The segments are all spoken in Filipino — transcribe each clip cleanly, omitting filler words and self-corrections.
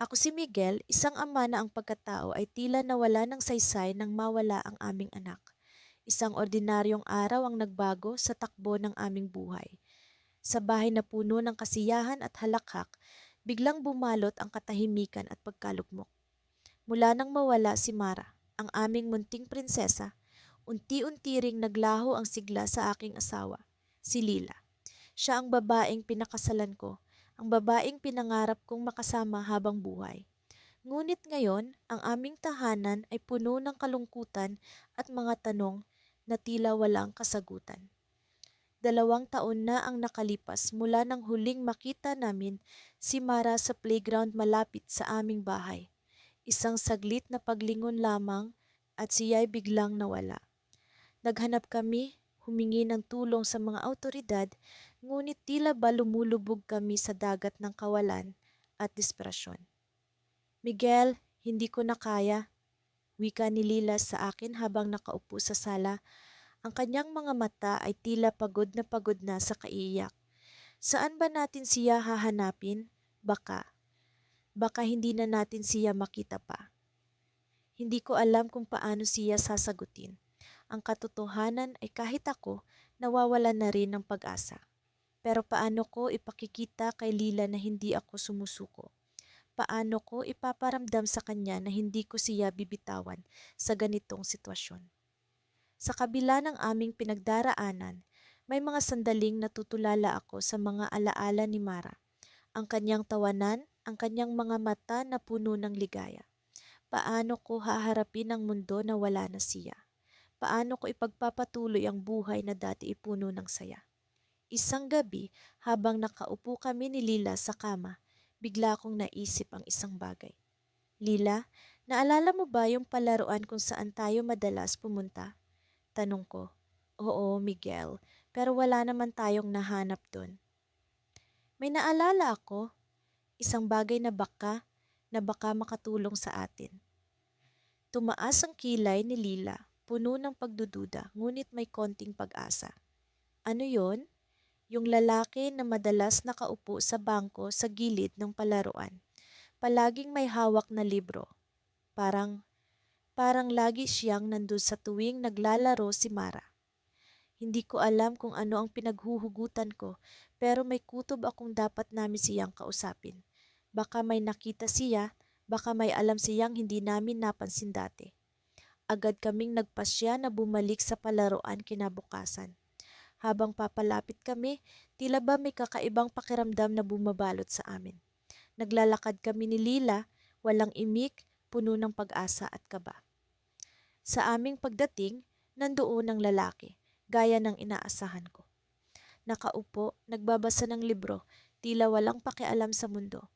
Ako si Miguel, isang ama na ang pagkatao ay tila nawala ng saysay nang mawala ang aming anak. Isang ordinaryong araw ang nagbago sa takbo ng aming buhay. Sa bahay na puno ng kasiyahan at halakhak, biglang bumalot ang katahimikan at pagkalugmok. Mula nang mawala si Mara, ang aming munting prinsesa, unti-unti ring naglaho ang sigla sa aking asawa, si Lila. Siya ang babaeng pinakasalan ko, ang babaeng pinangarap kong makasama habang buhay. Ngunit ngayon, ang aming tahanan ay puno ng kalungkutan at mga tanong na tila walang kasagutan. 2 taon na ang nakalipas mula nang huling makita namin si Mara sa playground malapit sa aming bahay. Isang saglit na paglingon lamang at siya'y biglang nawala. Naghanap kami, humingi ng tulong sa mga awtoridad, ngunit tila ba lumulubog kami sa dagat ng kawalan at desperasyon. Miguel, hindi ko na kaya, wika ni Lila sa akin habang nakaupo sa sala. Ang kanyang mga mata ay tila pagod na sa kaiyak. Saan ba natin siya hahanapin? Baka hindi na natin siya makita pa. Hindi ko alam kung paano siya sasagutin. Ang katotohanan ay kahit ako, nawawalan na rin ng pag-asa. Pero paano ko ipakikita kay Lila na hindi ako sumusuko? Paano ko ipaparamdam sa kanya na hindi ko siya bibitawan sa ganitong sitwasyon? Sa kabila ng aming pinagdaraanan, may mga sandaling natutulala ako sa mga alaala ni Mara. Ang kanyang tawanan, ang kanyang mga mata na puno ng ligaya. Paano ko haharapin ang mundo na wala na siya? Paano ko ipagpapatuloy ang buhay na dati ipuno ng saya? Isang gabi, habang nakaupo kami ni Lila sa kama, bigla kong naisip ang isang bagay. Lila, naalala mo ba yung palaruan kung saan tayo madalas pumunta? Tanong ko. Oo, Miguel, pero wala naman tayong nahanap dun. May naalala ako, isang bagay na baka makatulong sa atin. Tumaas ang kilay ni Lila, puno ng pagdududa, ngunit may konting pag-asa. Ano yon? Yung lalaki na madalas nakaupo sa bangko sa gilid ng palaruan. Palaging may hawak na libro. Parang, parang lagi siyang nandun sa tuwing naglalaro si Mara. Hindi ko alam kung ano ang pinaghuhugutan ko, pero may kutob akong dapat namin siyang kausapin. Baka may nakita siya, baka may alam siyang hindi namin napansin dati. Agad kaming nagpasya na bumalik sa palaruan kinabukasan. Habang papalapit kami, tila ba may kakaibang pakiramdam na bumabalot sa amin. Naglalakad kami ni Lila, walang imik, puno ng pag-asa at kaba. Sa aming pagdating, nandoon ang lalaki, gaya ng inaasahan ko. Nakaupo, nagbabasa ng libro, tila walang pakialam sa mundo.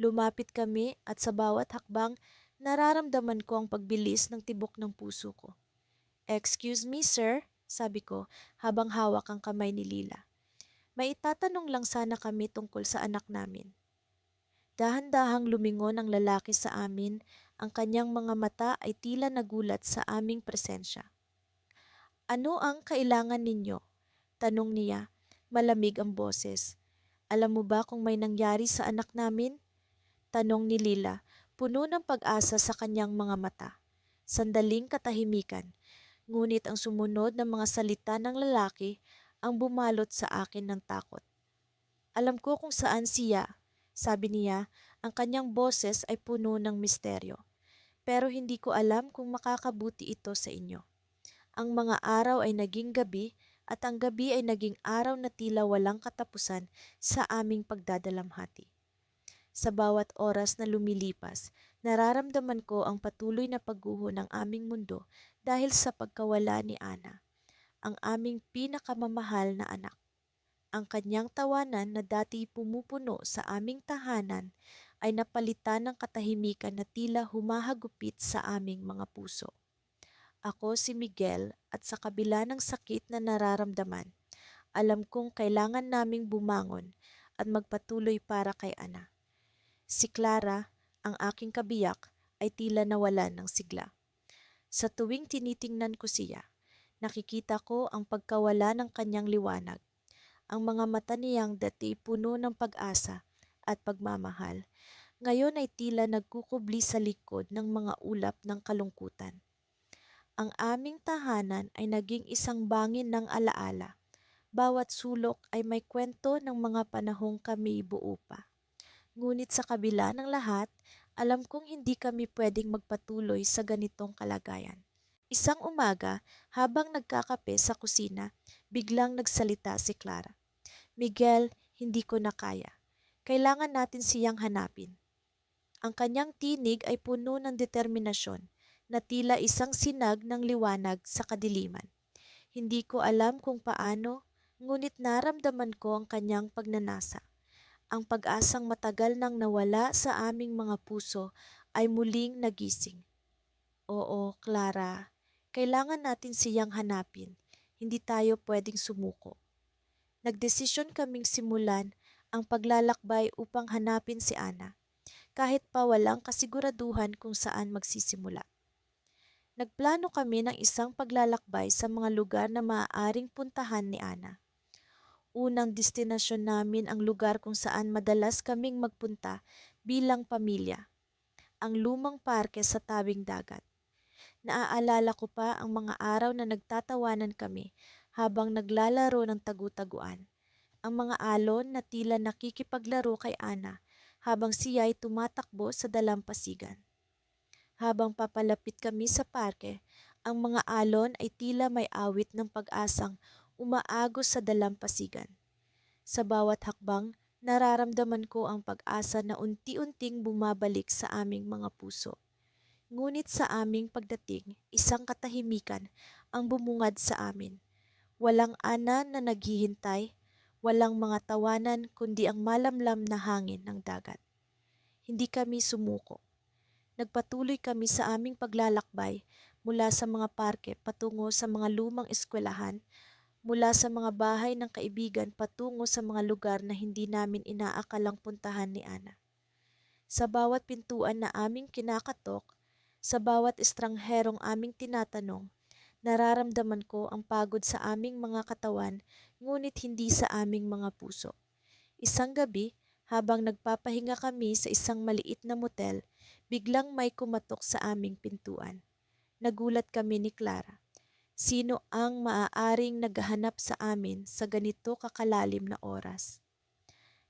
Lumapit kami at sa bawat hakbang, nararamdaman ko ang pagbilis ng tibok ng puso ko. Excuse me, sir, sabi ko habang hawak ang kamay ni Lila. May itatanong lang sana kami tungkol sa anak namin. Dahan-dahang lumingon ang lalaki sa amin, ang kanyang mga mata ay tila nagulat sa aming presensya. Ano ang kailangan ninyo? Tanong niya, malamig ang boses. Alam mo ba kung may nangyari sa anak namin? Tanong ni Lila, puno ng pag-asa sa kanyang mga mata. Sandaling katahimikan, ngunit ang sumunod na mga salita ng lalaki ang bumalot sa akin ng takot. Alam ko kung saan siya, sabi niya, ang kanyang boses ay puno ng misteryo. Pero hindi ko alam kung makakabuti ito sa inyo. Ang mga araw ay naging gabi at ang gabi ay naging araw na tila walang katapusan sa aming pagdadalamhati. Sa bawat oras na lumilipas, nararamdaman ko ang patuloy na pagguho ng aming mundo dahil sa pagkawala ni Ana, ang aming pinakamamahal na anak. Ang kanyang tawanan na dati pumupuno sa aming tahanan ay napalitan ng katahimikan na tila humahagupit sa aming mga puso. Ako si Miguel at sa kabila ng sakit na nararamdaman, alam kong kailangan naming bumangon at magpatuloy para kay Ana. Si Clara, ang aking kabiyak, ay tila nawalan ng sigla. Sa tuwing tinitingnan ko siya, nakikita ko ang pagkawala ng kanyang liwanag. Ang mga mata niyang dati puno ng pag-asa at pagmamahal, Ngayon ay tila nagkukubli sa likod ng mga ulap ng kalungkutan. Ang aming tahanan ay naging isang bangin ng alaala. Bawat sulok ay may kwento ng mga panahong kami buo pa. Ngunit sa kabila ng lahat, alam kong hindi kami pwedeng magpatuloy sa ganitong kalagayan. Isang umaga, habang nagkakape sa kusina, biglang nagsalita si Clara. Miguel, hindi ko na kaya. Kailangan natin siyang hanapin. Ang kanyang tinig ay puno ng determinasyon na tila isang sinag ng liwanag sa kadiliman. Hindi ko alam kung paano, ngunit naramdaman ko ang kanyang pagnanasa. Ang pag-asang matagal nang nawala sa aming mga puso ay muling nagising. Oo, Clara, kailangan natin siyang hanapin. Hindi tayo pwedeng sumuko. Nagdesisyon kaming simulan ang paglalakbay upang hanapin si Ana, kahit pa walang kasiguraduhan kung saan magsisimula. Nagplano kami ng isang paglalakbay sa mga lugar na maaaring puntahan ni Ana. Unang destinasyon namin ang lugar kung saan madalas kaming magpunta bilang pamilya, ang lumang parke sa tabing dagat. Naaalala ko pa ang mga araw na nagtatawanan kami habang naglalaro ng tagu-taguan. Ang mga alon na tila nakikipaglaro kay Ana habang siya'y tumatakbo sa dalampasigan. Habang papalapit kami sa parke, ang mga alon ay tila may awit ng pag-asang umaagos sa dalampasigan. Sa bawat hakbang, nararamdaman ko ang pag-asa na unti-unting bumabalik sa aming mga puso. Ngunit sa aming pagdating, isang katahimikan ang bumungad sa amin. Walang Ana na naghihintay, walang mga tawanan kundi ang malamlam na hangin ng dagat. Hindi kami sumuko. Nagpatuloy kami sa aming paglalakbay mula sa mga parke patungo sa mga lumang eskwelahan, mula sa mga bahay ng kaibigan patungo sa mga lugar na hindi namin inaakalang puntahan ni Ana. Sa bawat pintuan na aming kinakatok, sa bawat estrangherong aming tinatanong, nararamdaman ko ang pagod sa aming mga katawan ngunit hindi sa aming mga puso. Isang gabi, habang nagpapahinga kami sa isang maliit na motel, biglang may kumatok sa aming pintuan. Nagulat kami ni Clara. Sino ang maaaring naghahanap sa amin sa ganito kakalalim na oras?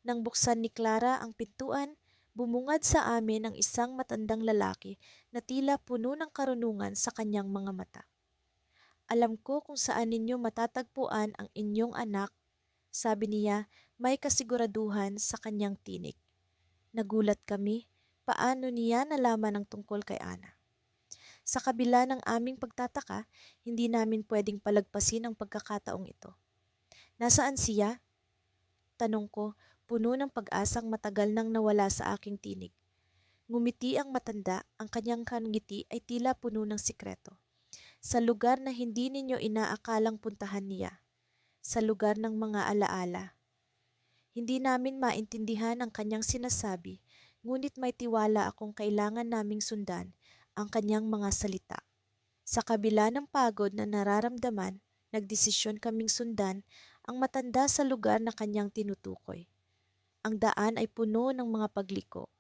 Nang buksan ni Clara ang pintuan, bumungad sa amin ang isang matandang lalaki na tila puno ng karunungan sa kanyang mga mata. Alam ko kung saan ninyo matatagpuan ang inyong anak, sabi niya, may kasiguraduhan sa kanyang tinig. Nagulat kami, paano niya nalaman ang tungkol kay Ana? Sa kabila ng aming pagtataka, hindi namin pwedeng palagpasin ang pagkakataong ito. Nasaan siya? Tanong ko, puno ng pag-asang matagal nang nawala sa aking tinig. Ngumiti ang matanda, ang kanyang ngiti ay tila puno ng sikreto. Sa lugar na hindi ninyo inaakalang puntahan niya, sa lugar ng mga alaala. Hindi namin maintindihan ang kanyang sinasabi, ngunit may tiwala akong kailangan naming sundan ang kanyang mga salita. Sa kabila ng pagod na nararamdaman, nagdesisyon kaming sundan ang matanda sa lugar na kanyang tinutukoy. Ang daan ay puno ng mga pagliko.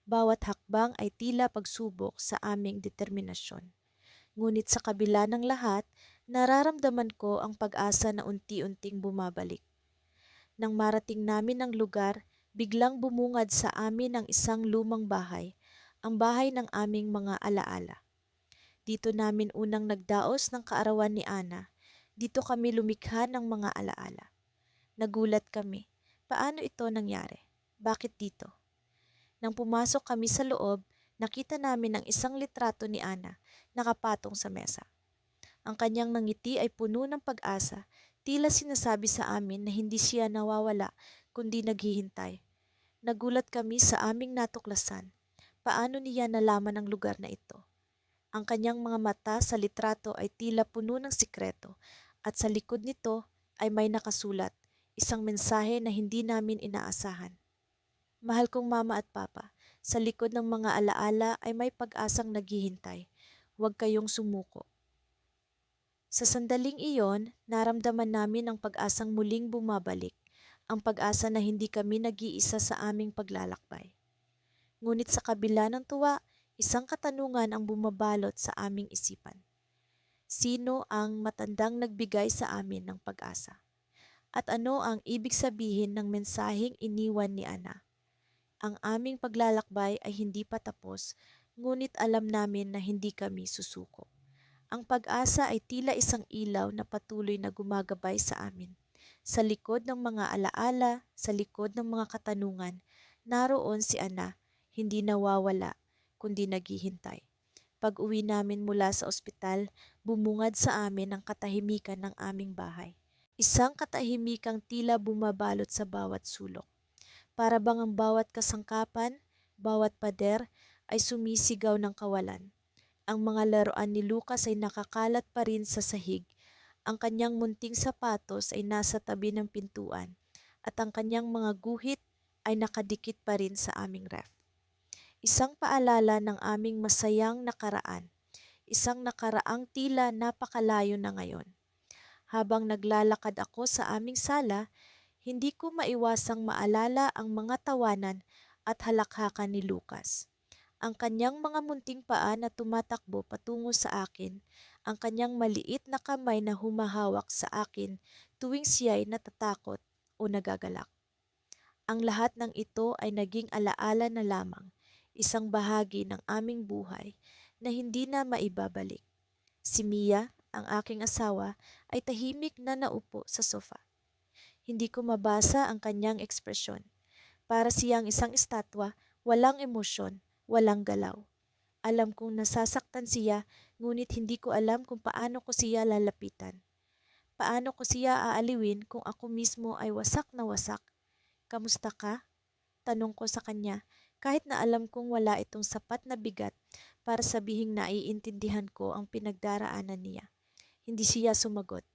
Bawat hakbang ay tila pagsubok sa aming determinasyon. Ngunit sa kabila ng lahat, nararamdaman ko ang pag-asa na unti-unting bumabalik. Nang marating namin ang lugar, biglang bumungad sa amin ang isang lumang bahay, ang bahay ng aming mga alaala. Dito namin unang nagdaos ng kaarawan ni Ana. Dito kami lumikha ng mga alaala. Nagulat kami. Paano ito nangyari? Bakit dito? Nang pumasok kami sa loob, nakita namin ang isang litrato ni Ana nakapatong sa mesa. Ang kanyang ngiti ay puno ng pag-asa, tila sinasabi sa amin na hindi siya nawawala kundi naghihintay. Nagulat kami sa aming natuklasan. Paano niya nalaman ang lugar na ito? Ang kanyang mga mata sa litrato ay tila puno ng sikreto at sa likod nito ay may nakasulat, isang mensahe na hindi namin inaasahan. Mahal kong mama at papa, sa likod ng mga alaala ay may pag-asang naghihintay. Huwag kayong sumuko. Sa sandaling iyon, naramdaman namin ang pag-asang muling bumabalik, ang pag-asa na hindi kami nag-iisa sa aming paglalakbay. Ngunit sa kabila ng tuwa, isang katanungan ang bumabalot sa aming isipan. Sino ang matandang nagbigay sa amin ng pag-asa? At ano ang ibig sabihin ng mensaheng iniwan ni Ana? Ang aming paglalakbay ay hindi pa tapos, ngunit alam namin na hindi kami susuko. Ang pag-asa ay tila isang ilaw na patuloy na gumagabay sa amin. Sa likod ng mga alaala, sa likod ng mga katanungan, naroon si Ana, hindi nawawala, kundi naghihintay. Pag-uwi namin mula sa ospital, bumungad sa amin ang katahimikan ng aming bahay. Isang katahimikang tila bumabalot sa bawat sulok. Para bang ang bawat kasangkapan, bawat pader ay sumisigaw ng kawalan. Ang mga laruan ni Lucas ay nakakalat pa rin sa sahig. Ang kanyang munting sapatos ay nasa tabi ng pintuan at ang kanyang mga guhit ay nakadikit pa rin sa aming ref. Isang paalala ng aming masayang nakaraan. Isang nakaraang tila napakalayo na ngayon. Habang naglalakad ako sa aming sala, hindi ko maiwasang maalala ang mga tawanan at halakhakan ni Lucas. Ang kanyang mga munting paa na tumatakbo patungo sa akin, ang kanyang maliit na kamay na humahawak sa akin tuwing siya'y natatakot o nagagalak. Ang lahat ng ito ay naging alaala na lamang, isang bahagi ng aming buhay na hindi na maibabalik. Si Mia, ang aking asawa, ay tahimik na naupo sa sofa. Hindi ko mabasa ang kanyang ekspresyon. Para siyang isang estatwa, walang emosyon, walang galaw. Alam kong nasasaktan siya, ngunit hindi ko alam kung paano ko siya lalapitan. Paano ko siya aaliwin kung ako mismo ay wasak na wasak. Kamusta ka? Tanong ko sa kanya, kahit na alam kong wala itong sapat na bigat para sabihing naiintindihan ko ang pinagdaraanan niya. Hindi siya sumagot.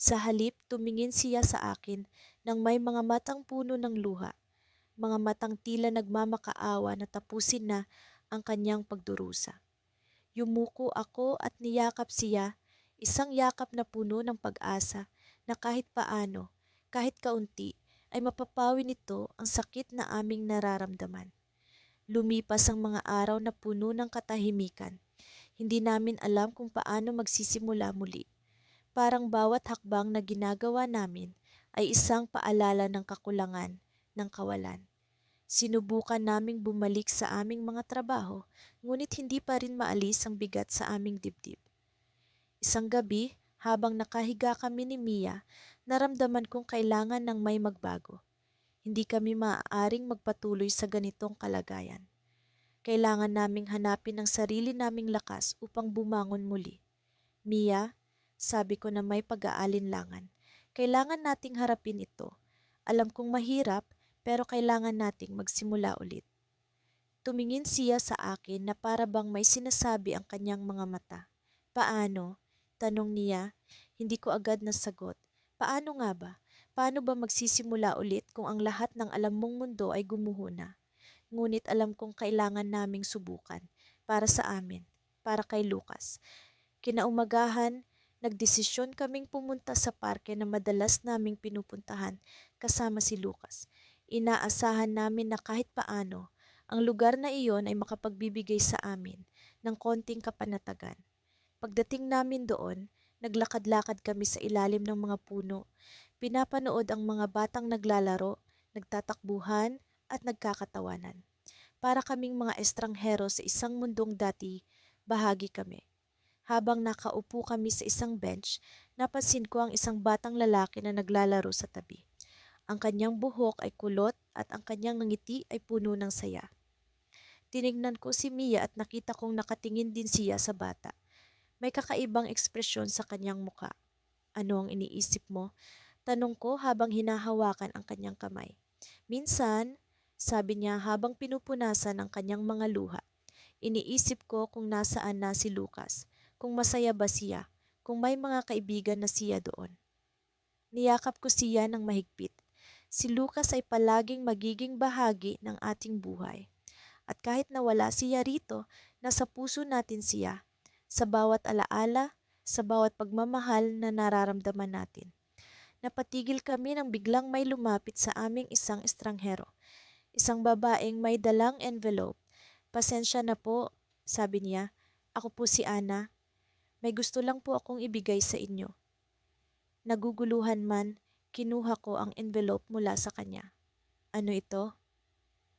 Sa halip, tumingin siya sa akin nang may mga matang puno ng luha, mga matang tila nagmamakaawa na tapusin na ang kanyang pagdurusa. Yumuko ako at niyakap siya, isang yakap na puno ng pag-asa na kahit paano, kahit kaunti, ay mapapawi nito ang sakit na aming nararamdaman. Lumipas ang mga araw na puno ng katahimikan. Hindi namin alam kung paano magsisimula muli. Parang bawat hakbang na ginagawa namin ay isang paalala ng kakulangan, ng kawalan. Sinubukan naming bumalik sa aming mga trabaho, ngunit hindi pa rin maalis ang bigat sa aming dibdib. Isang gabi, habang nakahiga kami ni Mia, naramdaman kong kailangan ng may magbago. Hindi kami maaaring magpatuloy sa ganitong kalagayan. Kailangan naming hanapin ang sarili naming lakas upang bumangon muli. Mia, sabi ko na may pag-aalinlangan, kailangan nating harapin ito. Alam kong mahirap, pero kailangan nating magsimula ulit. Tumingin siya sa akin na para bang may sinasabi ang kanyang mga mata. Paano? Tanong niya. Hindi ko agad nasagot. Paano nga ba? Paano ba magsisimula ulit kung ang lahat ng alam mong mundo ay gumuho na? Ngunit alam kong kailangan naming subukan. Para sa amin. Para kay Lucas. Kinaumagahan, nagdesisyon kaming pumunta sa parke na madalas naming pinupuntahan kasama si Lucas. Inaasahan namin na kahit paano, ang lugar na iyon ay makapagbibigay sa amin ng konting kapanatagan. Pagdating namin doon, naglakad-lakad kami sa ilalim ng mga puno. Pinapanood ang mga batang naglalaro, nagtatakbuhan at nagkakatawanan. Para kaming mga estranghero sa isang mundong dati, bahagi kami. Habang nakaupo kami sa isang bench, napansin ko ang isang batang lalaki na naglalaro sa tabi. Ang kanyang buhok ay kulot at ang kanyang ngiti ay puno ng saya. Tinignan ko si Mia at nakita kong nakatingin din siya sa bata. May kakaibang ekspresyon sa kanyang muka. Ano ang iniisip mo? Tanong ko habang hinahawakan ang kanyang kamay. Minsan, sabi niya habang pinupunasan ang kanyang mga luha. Iniisip ko kung nasaan na si Lucas, kung masaya ba siya, kung may mga kaibigan na siya doon. Niyakap ko siya ng mahigpit. Si Lucas ay palaging magiging bahagi ng ating buhay. At kahit nawala siya rito, nasa puso natin siya, sa bawat alaala, sa bawat pagmamahal na nararamdaman natin. Napatigil kami nang biglang may lumapit sa aming isang estranghero. Isang babaeng may dalang envelope. Pasensya na po, sabi niya. Ako po si Ana. May gusto lang po akong ibigay sa inyo. Naguguluhan man, kinuha ko ang envelope mula sa kanya. Ano ito?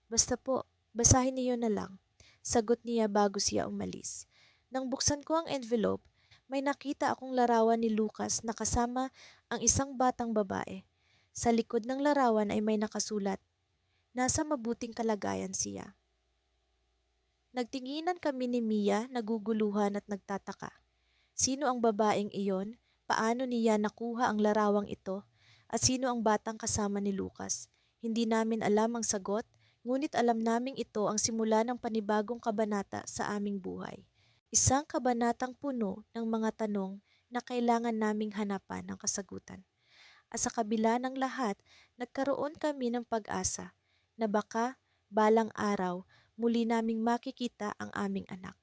Basta po, basahin niyo na lang. Sagot niya bago siya umalis. Nang buksan ko ang envelope, may nakita akong larawan ni Lucas na kasama ang isang batang babae. Sa likod ng larawan ay may nakasulat, nasa mabuting kalagayan siya. Nagtinginan kami ni Mia, naguguluhan at nagtataka. Sino ang babaeng iyon? Paano niya nakuha ang larawang ito? At sino ang batang kasama ni Lucas? Hindi namin alam ang sagot, ngunit alam naming ito ang simula ng panibagong kabanata sa aming buhay. Isang kabanatang puno ng mga tanong na kailangan naming hanapan ng kasagutan. At sa kabila ng lahat, nagkaroon kami ng pag-asa na baka balang araw muli naming makikita ang aming anak.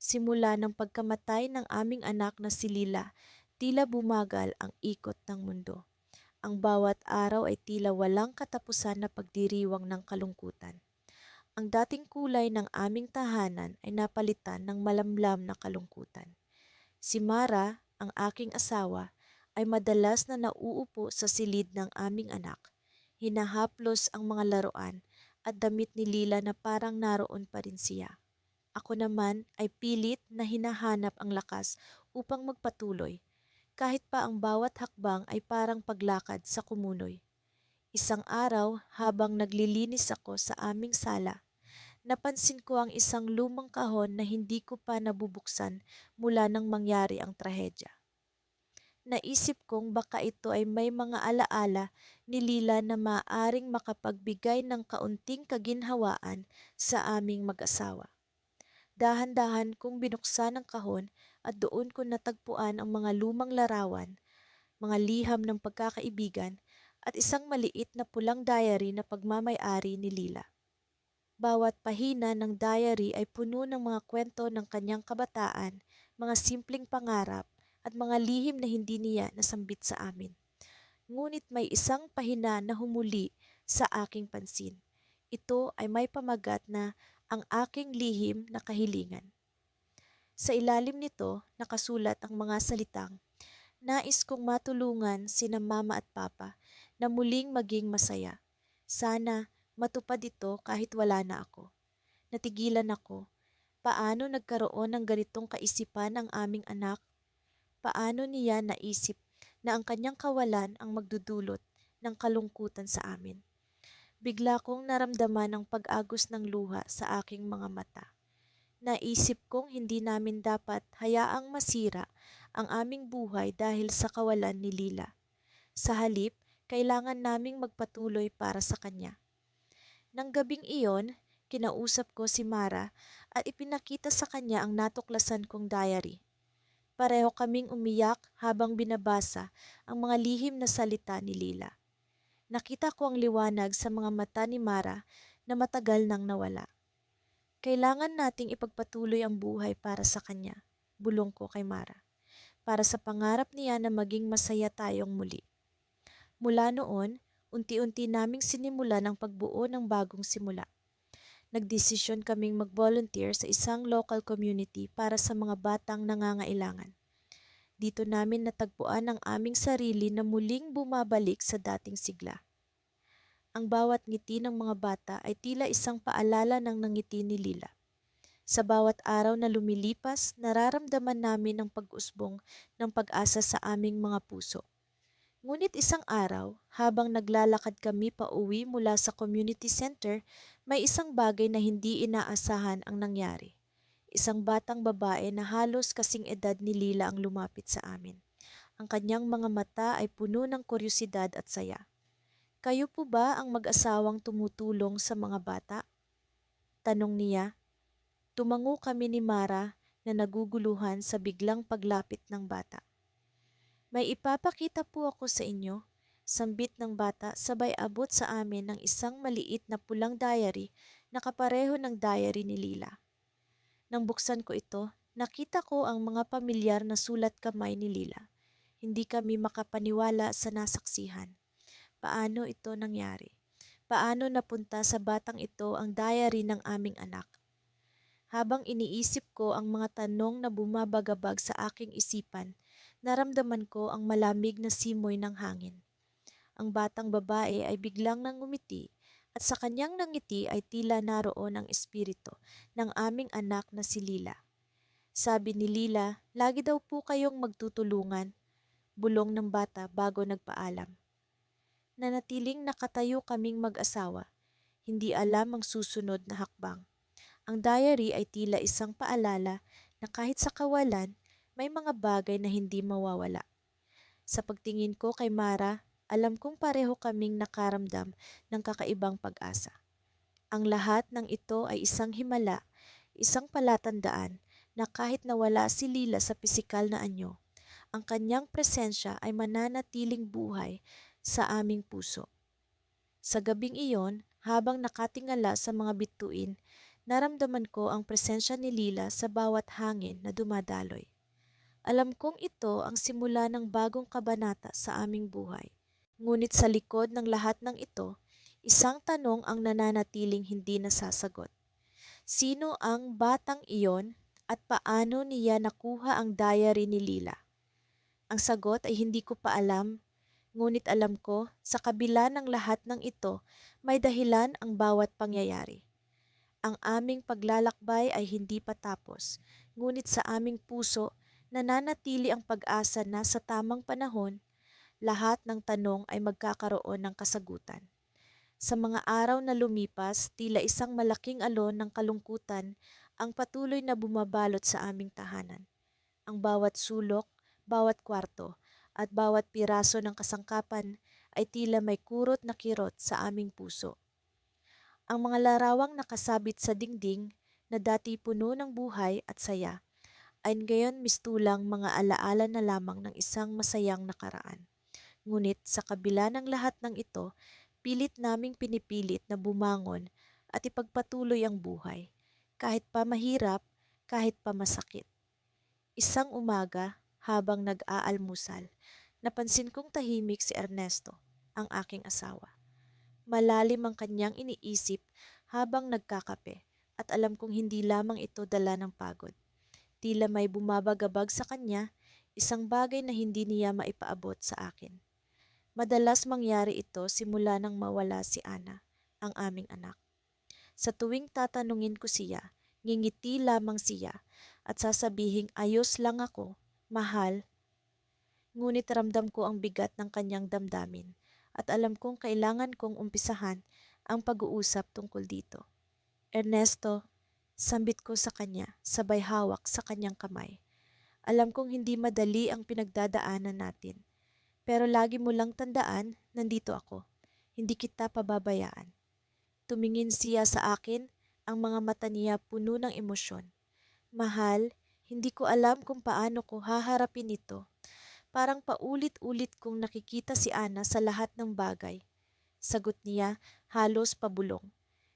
Simula ng pagkamatay ng aming anak na si Lila, tila bumagal ang ikot ng mundo. Ang bawat araw ay tila walang katapusan na pagdiriwang ng kalungkutan. Ang dating kulay ng aming tahanan ay napalitan ng malamlam na kalungkutan. Si Mara, ang aking asawa, ay madalas na nauupo sa silid ng aming anak. Hinahaplos ang mga laruan at damit ni Lila na parang naroon pa rin siya. Ako naman ay pilit na hinahanap ang lakas upang magpatuloy, kahit pa ang bawat hakbang ay parang paglakad sa kumunoy. Isang araw, habang naglilinis ako sa aming sala, napansin ko ang isang lumang kahon na hindi ko pa nabubuksan mula nang mangyari ang trahedya. Naisip kong baka ito ay may mga alaala ni Lila na maaaring makapagbigay ng kaunting kaginhawaan sa aming mag-asawa. Dahan-dahan kong binuksan ang kahon at doon ko natagpuan ang mga lumang larawan, mga liham ng pagkakaibigan at isang maliit na pulang diary na pagmamay-ari ni Lila. Bawat pahina ng diary ay puno ng mga kwento ng kanyang kabataan, mga simpleng pangarap at mga lihim na hindi niya nasambit sa amin. Ngunit may isang pahina na humuli sa aking pansin. Ito ay may pamagat na ang aking lihim na kahilingan. Sa ilalim nito, nakasulat ang mga salitang, nais kong matulungan sina mama at papa na muling maging masaya. Sana matupad ito kahit wala na ako. Natigilan ako. Paano nagkaroon ng ganitong kaisipan ang aming anak? Paano niya naisip na ang kanyang kawalan ang magdudulot ng kalungkutan sa amin? Bigla kong naramdaman ang pag-agos ng luha sa aking mga mata. Naisip kong hindi namin dapat hayaang masira ang aming buhay dahil sa kawalan ni Lila. Sa halip, kailangan naming magpatuloy para sa kanya. Nang gabing iyon, kinausap ko si Mara at ipinakita sa kanya ang natuklasan kong diary. Pareho kaming umiyak habang binabasa ang mga lihim na salita ni Lila. Nakita ko ang liwanag sa mga mata ni Mara na matagal nang nawala. Kailangan nating ipagpatuloy ang buhay para sa kanya, bulong ko kay Mara, para sa pangarap niya na maging masaya tayong muli. Mula noon, unti-unti naming sinimulan ang pagbuo ng bagong simula. Nagdesisyon kaming mag-volunteer sa isang local community para sa mga batang nangangailangan. Dito namin natagpuan ang aming sarili na muling bumabalik sa dating sigla. Ang bawat ngiti ng mga bata ay tila isang paalala ng nangiti ni Lila. Sa bawat araw na lumilipas, nararamdaman namin ang pag-usbong ng pag-asa sa aming mga puso. Ngunit isang araw, habang naglalakad kami pauwi mula sa community center, may isang bagay na hindi inaasahan ang nangyari. Isang batang babae na halos kasing edad ni Lila ang lumapit sa amin. Ang kanyang mga mata ay puno ng kuryosidad at saya. Kayo po ba ang mag-asawang tumutulong sa mga bata? Tanong niya. Tumango kami ni Mara na naguguluhan sa biglang paglapit ng bata. May ipapakita po ako sa inyo. Sambit ng bata sabay abot sa amin ng isang maliit na pulang diary na kapareho ng diary ni Lila. Nang buksan ko ito, nakita ko ang mga pamilyar na sulat kamay ni Lila. Hindi kami makapaniwala sa nasaksihan. Paano ito nangyari? Paano napunta sa batang ito ang diary ng aming anak? Habang iniisip ko ang mga tanong na bumabagabag sa aking isipan, naramdaman ko ang malamig na simoy ng hangin. Ang batang babae ay biglang nangumiti at sa kanyang nangiti ay tila naroon ang espiritu ng aming anak na si Lila. Sabi ni Lila, lagi daw po kayong magtutulungan, bulong ng bata bago nagpaalam. Nanatiling nakatayo kaming mag-asawa, hindi alam ang susunod na hakbang. Ang diary ay tila isang paalala na kahit sa kawalan, may mga bagay na hindi mawawala. Sa pagtingin ko kay Mara, alam kong pareho kaming nakaramdam ng kakaibang pag-asa. Ang lahat ng ito ay isang himala, isang palatandaan na kahit nawala si Lila sa pisikal na anyo, ang kanyang presensya ay mananatiling buhay sa aming puso. Sa gabing iyon, habang nakatingala sa mga bituin, naramdaman ko ang presensya ni Lila sa bawat hangin na dumadaloy. Alam kong ito ang simula ng bagong kabanata sa aming buhay. Ngunit sa likod ng lahat ng ito, isang tanong ang nananatiling hindi nasasagot. Sino ang batang iyon at paano niya nakuha ang diary ni Lila? Ang sagot ay hindi ko pa alam, ngunit alam ko sa kabila ng lahat ng ito, may dahilan ang bawat pangyayari. Ang aming paglalakbay ay hindi pa tapos, ngunit sa aming puso, nananatili ang pag-asa na sa tamang panahon, lahat ng tanong ay magkakaroon ng kasagutan. Sa mga araw na lumipas, tila isang malaking alon ng kalungkutan ang patuloy na bumabalot sa aming tahanan. Ang bawat sulok, bawat kwarto, at bawat piraso ng kasangkapan ay tila may kurot na kirot sa aming puso. Ang mga larawang nakasabit sa dingding na dati puno ng buhay at saya ay ngayon mistulang mga alaala na lamang ng isang masayang nakaraan. Ngunit sa kabila ng lahat ng ito, pilit naming pinipilit na bumangon at ipagpatuloy ang buhay, kahit pa mahirap, kahit pa masakit. Isang umaga, habang nag-aalmusal, napansin kong tahimik si Ernesto, ang aking asawa. Malalim ang kanyang iniisip habang nagkakape at alam kong hindi lamang ito dala ng pagod. Tila may bumabagabag sa kanya, isang bagay na hindi niya maipaabot sa akin. Madalas mangyari ito simula nang mawala si Ana, ang aming anak. Sa tuwing tatanungin ko siya, ngingiti lamang siya at sasabihing ayos lang ako, mahal. Ngunit ramdam ko ang bigat ng kanyang damdamin at alam kong kailangan kong umpisahan ang pag-uusap tungkol dito. Ernesto, sambit ko sa kanya, sabay hawak sa kanyang kamay. Alam kong hindi madali ang pinagdadaanan natin, pero lagi mo lang tandaan, nandito ako. Hindi kita pababayaan. Tumingin siya sa akin, ang mga mata niya puno ng emosyon. Mahal, hindi ko alam kung paano ko haharapin ito. Parang paulit-ulit kong nakikita si Ana sa lahat ng bagay. Sagot niya, halos pabulong.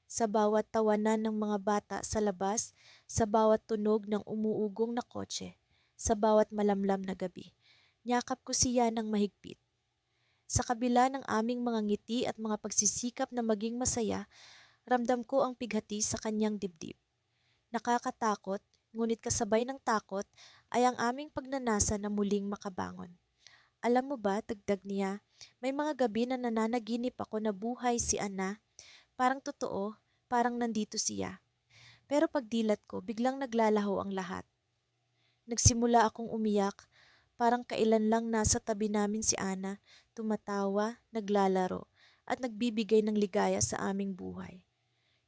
Sa bawat tawanan ng mga bata sa labas, sa bawat tunog ng umuugong na kotse, sa bawat malamlam na gabi. Niyakap ko siya ng mahigpit. Sa kabila ng aming mga ngiti at mga pagsisikap na maging masaya, ramdam ko ang pighati sa kanyang dibdib. Nakakatakot, ngunit kasabay ng takot ay ang aming pagnanasa na muling makabangon. Alam mo ba, dagdag niya, may mga gabi na nananaginip ako na buhay si Ana, parang totoo, parang nandito siya. Pero pagdilat ko, biglang naglalaho ang lahat. Nagsimula akong umiyak, parang kailan lang nasa tabi namin si Ana, tumatawa, naglalaro, at nagbibigay ng ligaya sa aming buhay.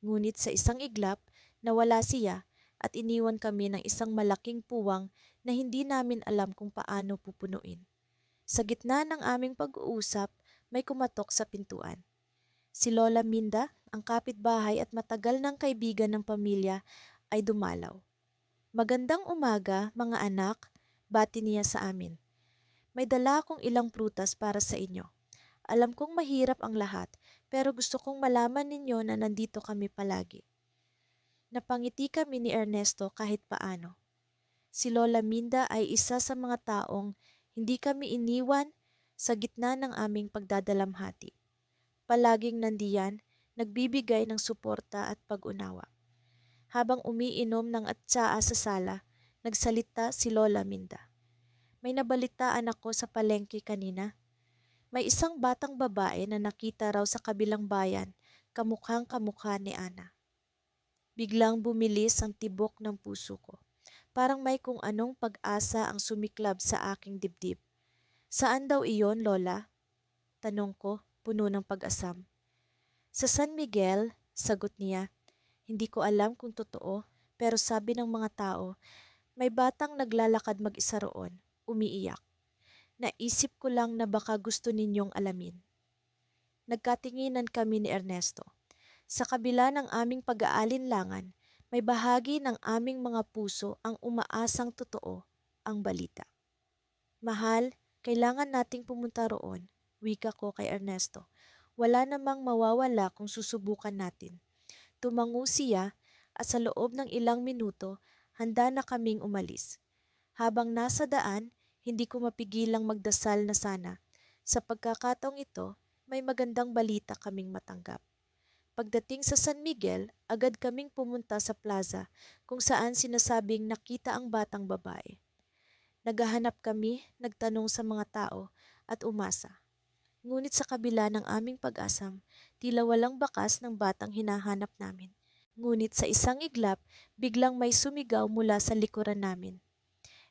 Ngunit sa isang iglap, nawala siya at iniwan kami ng isang malaking puwang na hindi namin alam kung paano pupunuin. Sa gitna ng aming pag-uusap, may kumatok sa pintuan. Si Lola Minda, ang kapitbahay at matagal ng kaibigan ng pamilya, ay dumalaw. Magandang umaga, mga anak, bati niya sa amin. May dala akong ilang prutas para sa inyo. Alam kong mahirap ang lahat, pero gusto kong malaman ninyo na nandito kami palagi. Napangiti kami ni Ernesto kahit paano. Si Lola Minda ay isa sa mga taong hindi kami iniwan sa gitna ng aming pagdadalamhati. Palaging nandiyan, nagbibigay ng suporta at pag-unawa. Habang umiinom ng atsaa sa sala, nagsalita si Lola Minda. May nabalitaan ako sa palengke kanina. May isang batang babae na nakita raw sa kabilang bayan, kamukhang kamukha ni Ana. Biglang bumilis ang tibok ng puso ko. Parang may kung anong pag-asa ang sumiklab sa aking dibdib. Saan daw iyon, Lola? Tanong ko, puno ng pag-asam. Sa San Miguel, sagot niya. Hindi ko alam kung totoo, pero sabi ng mga tao, may batang naglalakad mag-isa roon, umiiyak. Naisip ko lang na baka gusto ninyong alamin. Nagkatinginan kami ni Ernesto. Sa kabila ng aming pag-aalinlangan, may bahagi ng aming mga puso ang umaasang totoo ang balita. Mahal, kailangan nating pumunta roon, wika ko kay Ernesto. Wala namang mawawala kung susubukan natin. Tumango siya at sa loob ng ilang minuto, handa na kaming umalis. Habang nasa daan, hindi ko mapigilang magdasal na sana. Sa pagkakataong ito, may magandang balita kaming matanggap. Pagdating sa San Miguel, agad kaming pumunta sa plaza kung saan sinasabing nakita ang batang babae. Naghahanap kami, nagtanong sa mga tao at umasa. Ngunit sa kabila ng aming pag-asam, tila walang bakas ng batang hinahanap namin. Ngunit sa isang iglap, biglang may sumigaw mula sa likuran namin.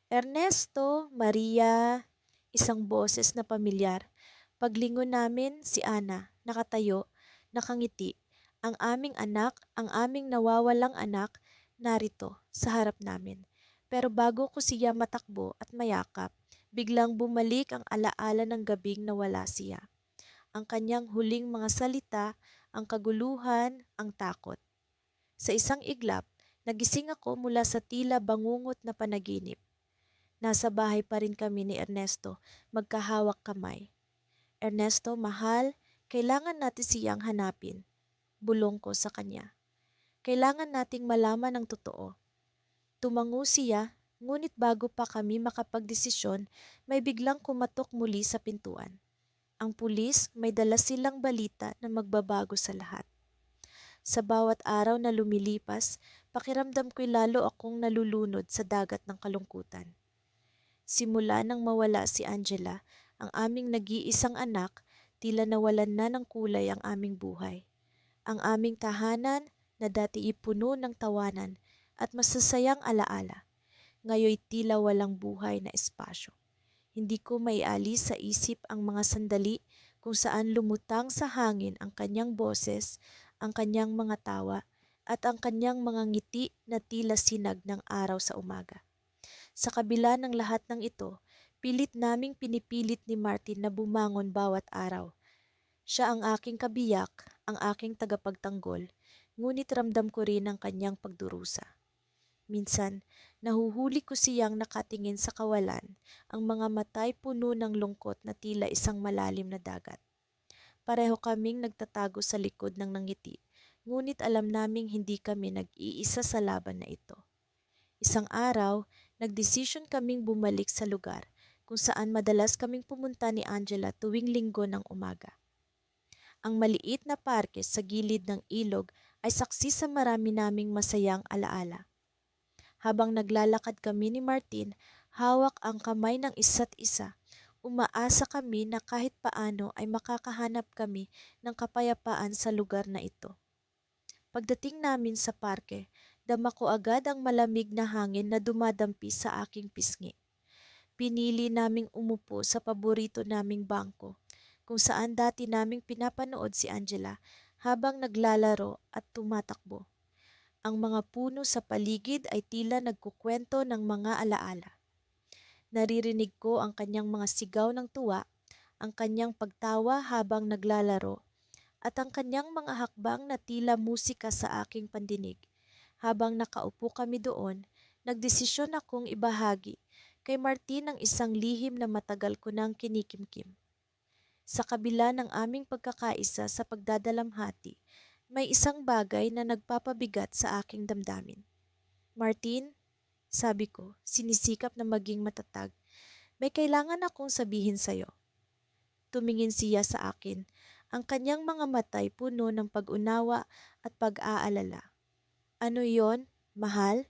Ernesto, Maria, isang boses na pamilyar. Paglingon namin, si Ana, nakatayo, nakangiti. Ang aming anak, ang aming nawawalang anak, narito, sa harap namin. Pero bago ko siya matakbo at mayakap, biglang bumalik ang alaala ng gabing nawala siya. Ang kanyang huling mga salita, ang kaguluhan, ang takot. Sa isang iglap, nagising ako mula sa tila bangungot na panaginip. Nasa bahay pa rin kami ni Ernesto, magkahawak kamay. Ernesto, mahal, kailangan natin siyang hanapin. Bulong ko sa kanya. Kailangan nating malaman ang totoo. Tumango siya, ngunit bago pa kami makapagdesisyon, may biglang kumatok muli sa pintuan. Ang pulis, may dala silang balita na magbabago sa lahat. Sa bawat araw na lumilipas, pakiramdam ko'y lalo akong nalulunod sa dagat ng kalungkutan. Simula nang mawala si Angela, ang aming nag-iisang anak, tila nawalan na ng kulay ang aming buhay. Ang aming tahanan na dati ipuno ng tawanan at masasayang alaala, ngayoy tila walang buhay na espasyo. Hindi ko maialis sa isip ang mga sandali kung saan lumutang sa hangin ang kanyang boses, ang kanyang mga tawa, at ang kanyang mga ngiti na tila sinag ng araw sa umaga. Sa kabila ng lahat ng ito, pilit naming pinipilit ni Martin na bumangon bawat araw. Siya ang aking kabiyak, ang aking tagapagtanggol, ngunit ramdam ko rin ang kanyang pagdurusa. Minsan, nahuhuli ko siyang nakatingin sa kawalan, ang mga matay puno ng lungkot na tila isang malalim na dagat. Pareho kaming nagtatago sa likod ng nangiti, ngunit alam naming hindi kami nag-iisa sa laban na ito. Isang araw, nagdesisyon kaming bumalik sa lugar kung saan madalas kaming pumunta ni Angela tuwing linggo ng umaga. Ang maliit na parke sa gilid ng ilog ay saksi sa marami naming masayang alaala. Habang naglalakad kami ni Martin, hawak ang kamay ng isa't isa. Umaasa kami na kahit paano ay makakahanap kami ng kapayapaan sa lugar na ito. Pagdating namin sa parke, dama ko agad ang malamig na hangin na dumadampi sa aking pisngi. Pinili naming umupo sa paborito naming bangko, kung saan dati naming pinapanood si Angela habang naglalaro at tumatakbo. Ang mga puno sa paligid ay tila nagkukwento ng mga alaala. Naririnig ko ang kanyang mga sigaw ng tuwa, ang kanyang pagtawa habang naglalaro, at ang kanyang mga hakbang na tila musika sa aking pandinig. Habang nakaupo kami doon, nagdesisyon akong ibahagi kay Martin ang isang lihim na matagal ko nang kinikimkim. Sa kabila ng aming pagkakaisa sa pagdadalamhati, may isang bagay na nagpapabigat sa aking damdamin. Martin, sabi ko, sinisikap na maging matatag, may kailangan akong sabihin sa'yo. Tumingin siya sa akin, ang kanyang mga matay puno ng pag-unawa at pag-aalala. Ano yon? Mahal,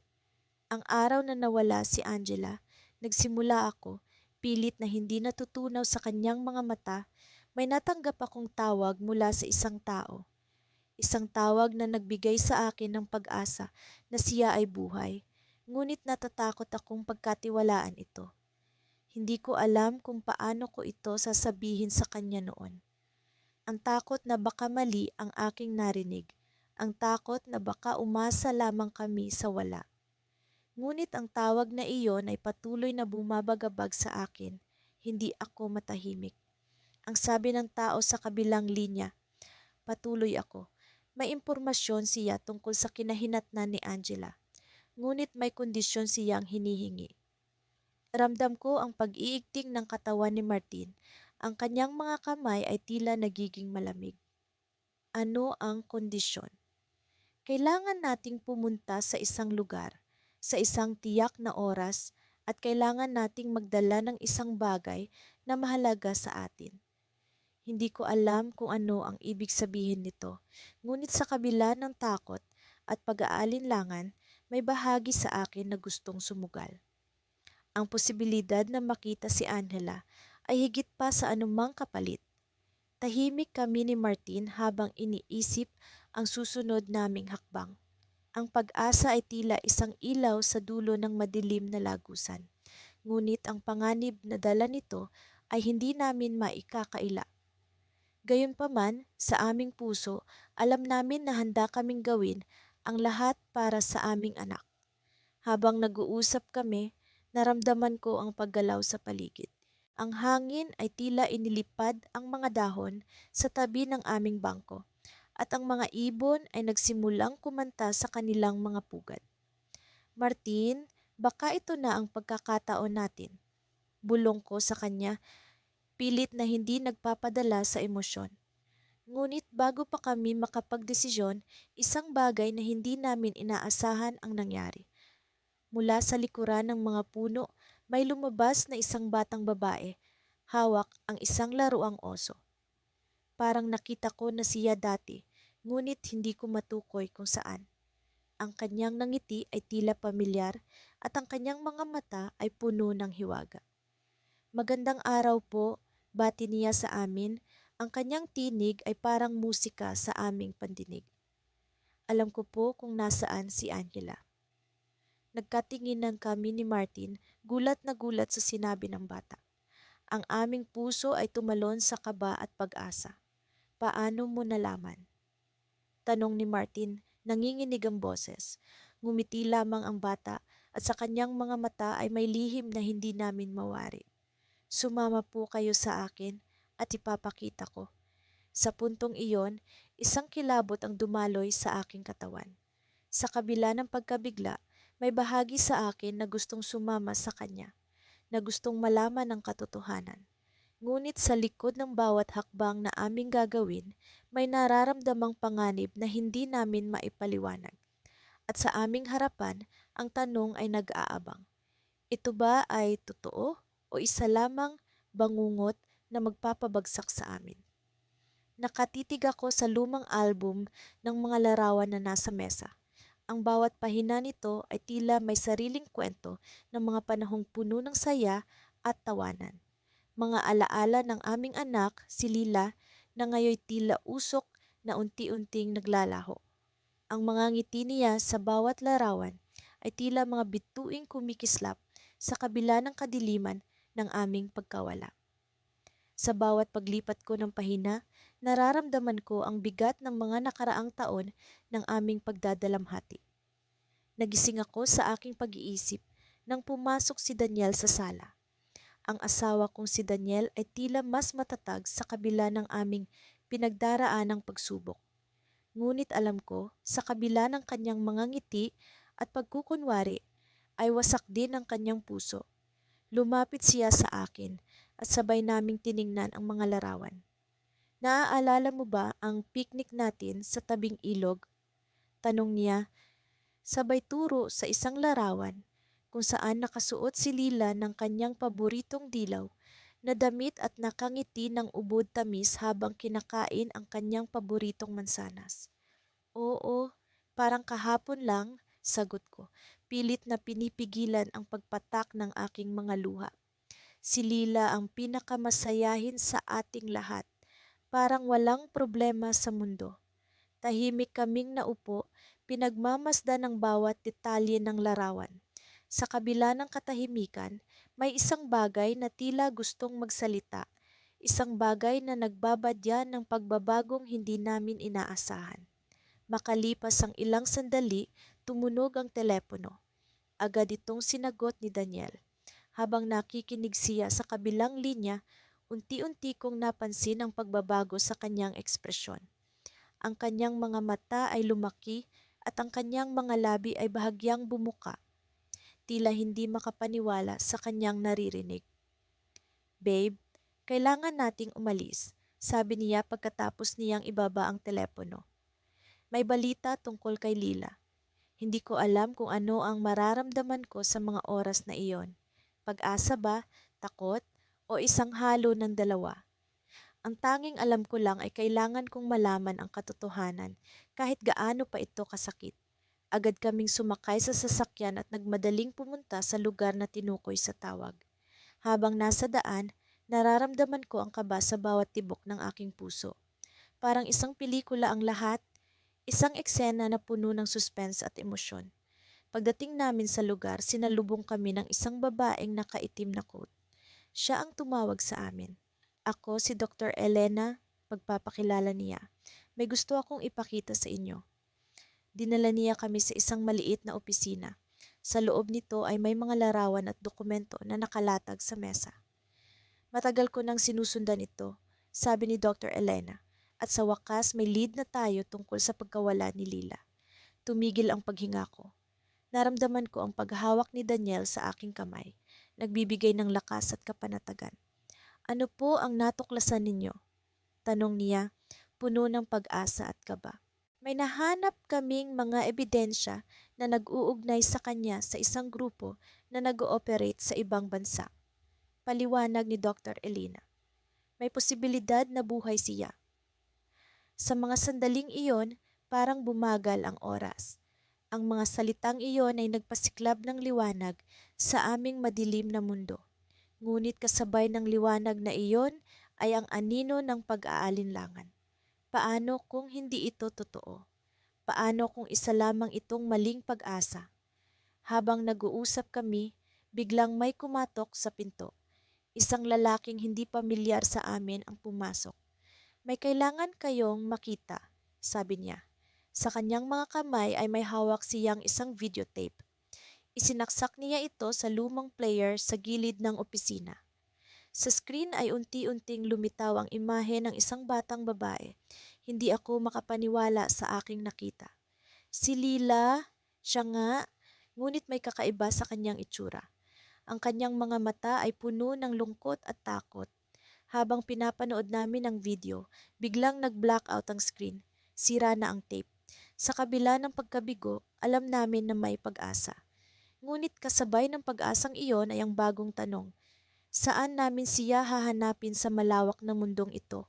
ang araw na nawala si Angela, nagsimula ako, pilit na hindi natutunaw sa kanyang mga mata, may natanggap akong tawag mula sa isang tao. Isang tawag na nagbigay sa akin ng pag-asa na siya ay buhay. Ngunit natatakot akong pagkatiwalaan ito. Hindi ko alam kung paano ko ito sasabihin sa kanya noon. Ang takot na baka mali ang aking narinig. Ang takot na baka umasa lamang kami sa wala. Ngunit ang tawag na iyon ay patuloy na bumabagabag sa akin. Hindi ako matahimik. Ang sabi ng tao sa kabilang linya, patuloy ako. May impormasyon siya tungkol sa kinahinatnan ni Angela. Ngunit may kondisyon siyang hinihingi. Ramdam ko ang pag-iigting ng katawan ni Martin. Ang kanyang mga kamay ay tila nagiging malamig. Ano ang kondisyon? Kailangan nating pumunta sa isang lugar, sa isang tiyak na oras, at kailangan nating magdala ng isang bagay na mahalaga sa atin. Hindi ko alam kung ano ang ibig sabihin nito, ngunit sa kabila ng takot at pag-aalinlangan, may bahagi sa akin na gustong sumugal. Ang posibilidad na makita si Angela ay higit pa sa anumang kapalit. Tahimik kami ni Martin habang iniisip ang susunod naming hakbang. Ang pag-asa ay tila isang ilaw sa dulo ng madilim na lagusan. Ngunit ang panganib na dala nito ay hindi namin maikakaila. Gayunpaman, sa aming puso, alam namin na handa kaming gawin ang lahat para sa aming anak. Habang nag-uusap kami, naramdaman ko ang paggalaw sa paligid. Ang hangin ay tila inilipad ang mga dahon sa tabi ng aming bangko at ang mga ibon ay nagsimulang kumanta sa kanilang mga pugad. Martin, baka ito na ang pagkakataon natin. Bulong ko sa kanya, pilit na hindi nagpapadala sa emosyon. Ngunit bago pa kami makapagdesisyon, isang bagay na hindi namin inaasahan ang nangyari. Mula sa likuran ng mga puno, may lumabas na isang batang babae. Hawak ang isang laruang oso. Parang nakita ko na siya dati, ngunit hindi ko matukoy kung saan. Ang kanyang nangiti ay tila pamilyar at ang kanyang mga mata ay puno ng hiwaga. Magandang araw po, bati niya sa amin. Ang kanyang tinig ay parang musika sa aming pandinig. Alam ko po kung nasaan si Angela. Nagkatinginan kami ni Martin, gulat na gulat sa sinabi ng bata. Ang aming puso ay tumalon sa kaba at pag-asa. Paano mo nalaman? Tanong ni Martin, nanginginig ang boses. Ngumiti lamang ang bata at sa kanyang mga mata ay may lihim na hindi namin mawari. Sumama po kayo sa akin at ipapakita ko. Sa puntong iyon, isang kilabot ang dumaloy sa aking katawan. Sa kabila ng pagkabigla, may bahagi sa akin na gustong sumama sa kanya, na gustong malaman ang katotohanan. Ngunit sa likod ng bawat hakbang na aming gagawin, may nararamdamang panganib na hindi namin maipaliwanag. At sa aming harapan, ang tanong ay nag-aabang. Ito ba ay totoo o isa lamang bangungot na magpapabagsak sa amin? Nakatitig ako sa lumang album ng mga larawan na nasa mesa. Ang bawat pahina nito ay tila may sariling kwento ng mga panahong puno ng saya at tawanan. Mga alaala ng aming anak, si Lila, na ngayoy tila usok na unti-unting naglalaho. Ang mga ngiti niya sa bawat larawan ay tila mga bituing kumikislap sa kabila ng kadiliman ng aming pagkawala. Sa bawat paglipat ko ng pahina, nararamdaman ko ang bigat ng mga nakaraang taon ng aming pagdadalamhati. Nagising ako sa aking pag-iisip nang pumasok si Daniel sa sala. Ang asawa kong si Daniel ay tila mas matatag sa kabila ng aming pinagdaraan ng pagsubok. Ngunit alam ko, sa kabila ng kanyang mga ngiti at pagkukunwari, ay wasak din ang kanyang puso. Lumapit siya sa akin at sabay naming tiningnan ang mga larawan. Naaalala mo ba ang picnic natin sa tabing ilog? Tanong niya, sabay turo sa isang larawan kung saan nakasuot si Lila ng kanyang paboritong dilaw na damit at nakangiti ng ubod tamis habang kinakain ang kanyang paboritong mansanas. Oo, parang kahapon lang, Sagot ko, pilit na pinipigilan ang pagpatak ng aking mga luha. Si Lila ang pinakamasayahin sa ating lahat. Parang walang problema sa mundo. Tahimik kaming naupo, pinagmamasdan ng bawat detalye ng larawan. Sa kabila ng katahimikan, may isang bagay na tila gustong magsalita. Isang bagay na nagbabadya ng pagbabagong hindi namin inaasahan. Makalipas ang ilang sandali, tumunog ang telepono. Agad itong sinagot ni Daniel. Habang nakikinig siya sa kabilang linya, unti-unti kong napansin ang pagbabago sa kanyang ekspresyon. Ang kanyang mga mata ay lumaki at ang kanyang mga labi ay bahagyang bumuka, tila hindi makapaniwala sa kanyang naririnig. "Babe, kailangan nating umalis," sabi niya pagkatapos niyang ibaba ang telepono. "May balita tungkol kay Lila. Hindi ko alam kung ano ang mararamdaman ko sa mga oras na iyon. Pag-asa ba, takot, o isang halo ng dalawa? Ang tanging alam ko lang ay kailangan kong malaman ang katotohanan kahit gaano pa ito kasakit." Agad kaming sumakay sa sasakyan at nagmadaling pumunta sa lugar na tinukoy sa tawag. Habang nasa daan, nararamdaman ko ang kaba sa bawat tibok ng aking puso. Parang isang pelikula ang lahat, isang eksena na puno ng suspense at emosyon. Pagdating namin sa lugar, sinalubong kami ng isang babaeng nakaitim na coat. Siya ang tumawag sa amin. "Ako si Dr. Elena," pagpapakilala niya. "May gusto akong ipakita sa inyo." Dinala niya kami sa isang maliit na opisina. Sa loob nito ay may mga larawan at dokumento na nakalatag sa mesa. "Matagal ko nang sinusundan ito," sabi ni Dr. Elena. "At sa wakas may lead na tayo tungkol sa pagkawala ni Lila." Tumigil ang paghinga ko. Naramdaman ko ang paghawak ni Daniel sa aking kamay, nagbibigay ng lakas at kapanatagan. "Ano po ang natuklasan ninyo?" tanong niya, puno ng pag-asa at kaba. "May nahanap kaming mga ebidensya na nag-uugnay sa kanya sa isang grupo na nag-ooperate sa ibang bansa," paliwanag ni Dr. Elena. "May posibilidad na buhay siya." Sa mga sandaling iyon, parang bumagal ang oras. Ang mga salitang iyon ay nagpasiklab ng liwanag sa aming madilim na mundo. Ngunit kasabay ng liwanag na iyon ay ang anino ng pag-aalinlangan. Paano kung hindi ito totoo? Paano kung isa lamang itong maling pag-asa? Habang nag-uusap kami, biglang may kumatok sa pinto. Isang lalaking hindi pamilyar sa amin ang pumasok. "May kailangan kayong makita," sabi niya. Sa kanyang mga kamay ay may hawak siyang isang videotape. Isinaksak niya ito sa lumang player sa gilid ng opisina. Sa screen ay unti-unting lumitaw ang imahe ng isang batang babae. Hindi ako makapaniwala sa aking nakita. Si Lila, siya nga, ngunit may kakaiba sa kanyang itsura. Ang kanyang mga mata ay puno ng lungkot at takot. Habang pinapanood namin ang video, biglang nag-blackout ang screen. Sira na ang tape. Sa kabila ng pagkabigo, alam namin na may pag-asa. Ngunit kasabay ng pag-asang iyon ay ang bagong tanong: saan namin siya hahanapin sa malawak na mundong ito?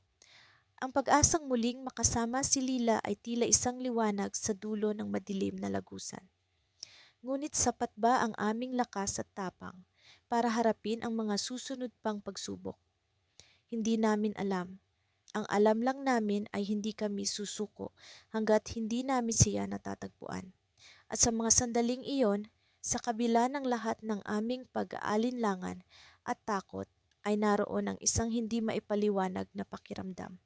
Ang pag-asang muling makasama si Lila ay tila isang liwanag sa dulo ng madilim na lagusan. Ngunit sapat ba ang aming lakas at tapang para harapin ang mga susunod pang pagsubok? Hindi namin alam. Ang alam lang namin ay hindi kami susuko hanggat hindi namin siya natatagpuan. At sa mga sandaling iyon, sa kabila ng lahat ng aming pag-aalinlangan at takot, ay naroon ang isang hindi maipaliwanag na pakiramdam.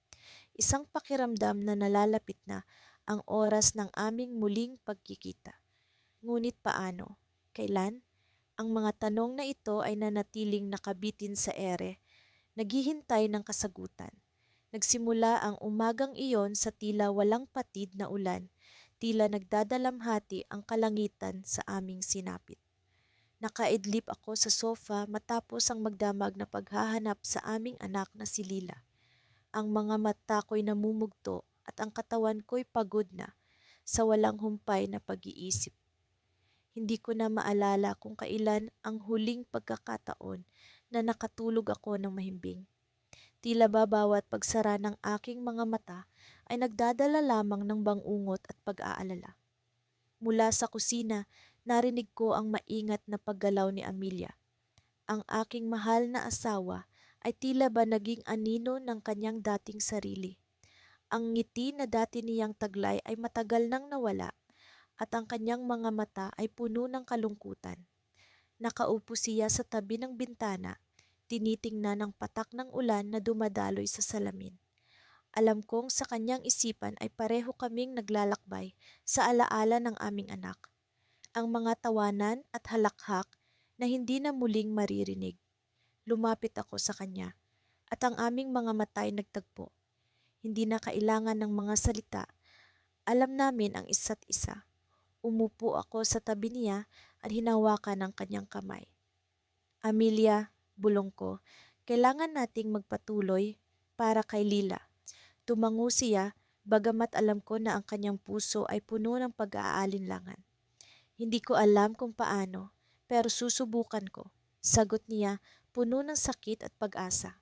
Isang pakiramdam na nalalapit na ang oras ng aming muling pagkikita. Ngunit paano? Kailan? Ang mga tanong na ito ay nanatiling nakabitin sa ere, naghihintay ng kasagutan. Nagsimula ang umagang iyon sa tila walang patid na ulan, tila nagdadalamhati ang kalangitan sa aming sinapit. Nakaidlip ako sa sofa matapos ang magdamag na paghahanap sa aming anak na si Lila. Ang mga mata ko'y namumugto at ang katawan ko'y pagod na sa walang humpay na pag-iisip. Hindi ko na maalala kung kailan ang huling pagkakataon na nakatulog ako ng mahimbing. Tila ba bawat pagsara ng aking mga mata ay nagdadala lamang ng bangungot at pag-aalala. Mula sa kusina, narinig ko ang maingat na paggalaw ni Amelia. Ang aking mahal na asawa ay tila ba naging anino ng kanyang dating sarili. Ang ngiti na dati niyang taglay ay matagal nang nawala at ang kanyang mga mata ay puno ng kalungkutan. Nakaupo siya sa tabi ng bintana, tinitingnan ang patak ng ulan na dumadaloy sa salamin. Alam kong sa kanyang isipan ay pareho kaming naglalakbay sa alaala ng aming anak, ang mga tawanan at halakhak na hindi na muling maririnig. Lumapit ako sa kanya at ang aming mga mata ay nagtagpo. Hindi na kailangan ng mga salita. Alam namin ang isa't isa. Umupo ako sa tabi niya at hinawakan ang kanyang kamay. Amelia, bulong ko, kailangan nating magpatuloy para kay Lila. Tumango siya, bagamat alam ko na ang kanyang puso ay puno ng pag-aalinlangan. Hindi ko alam kung paano, pero susubukan ko. Sagot niya, puno ng sakit at pag-asa.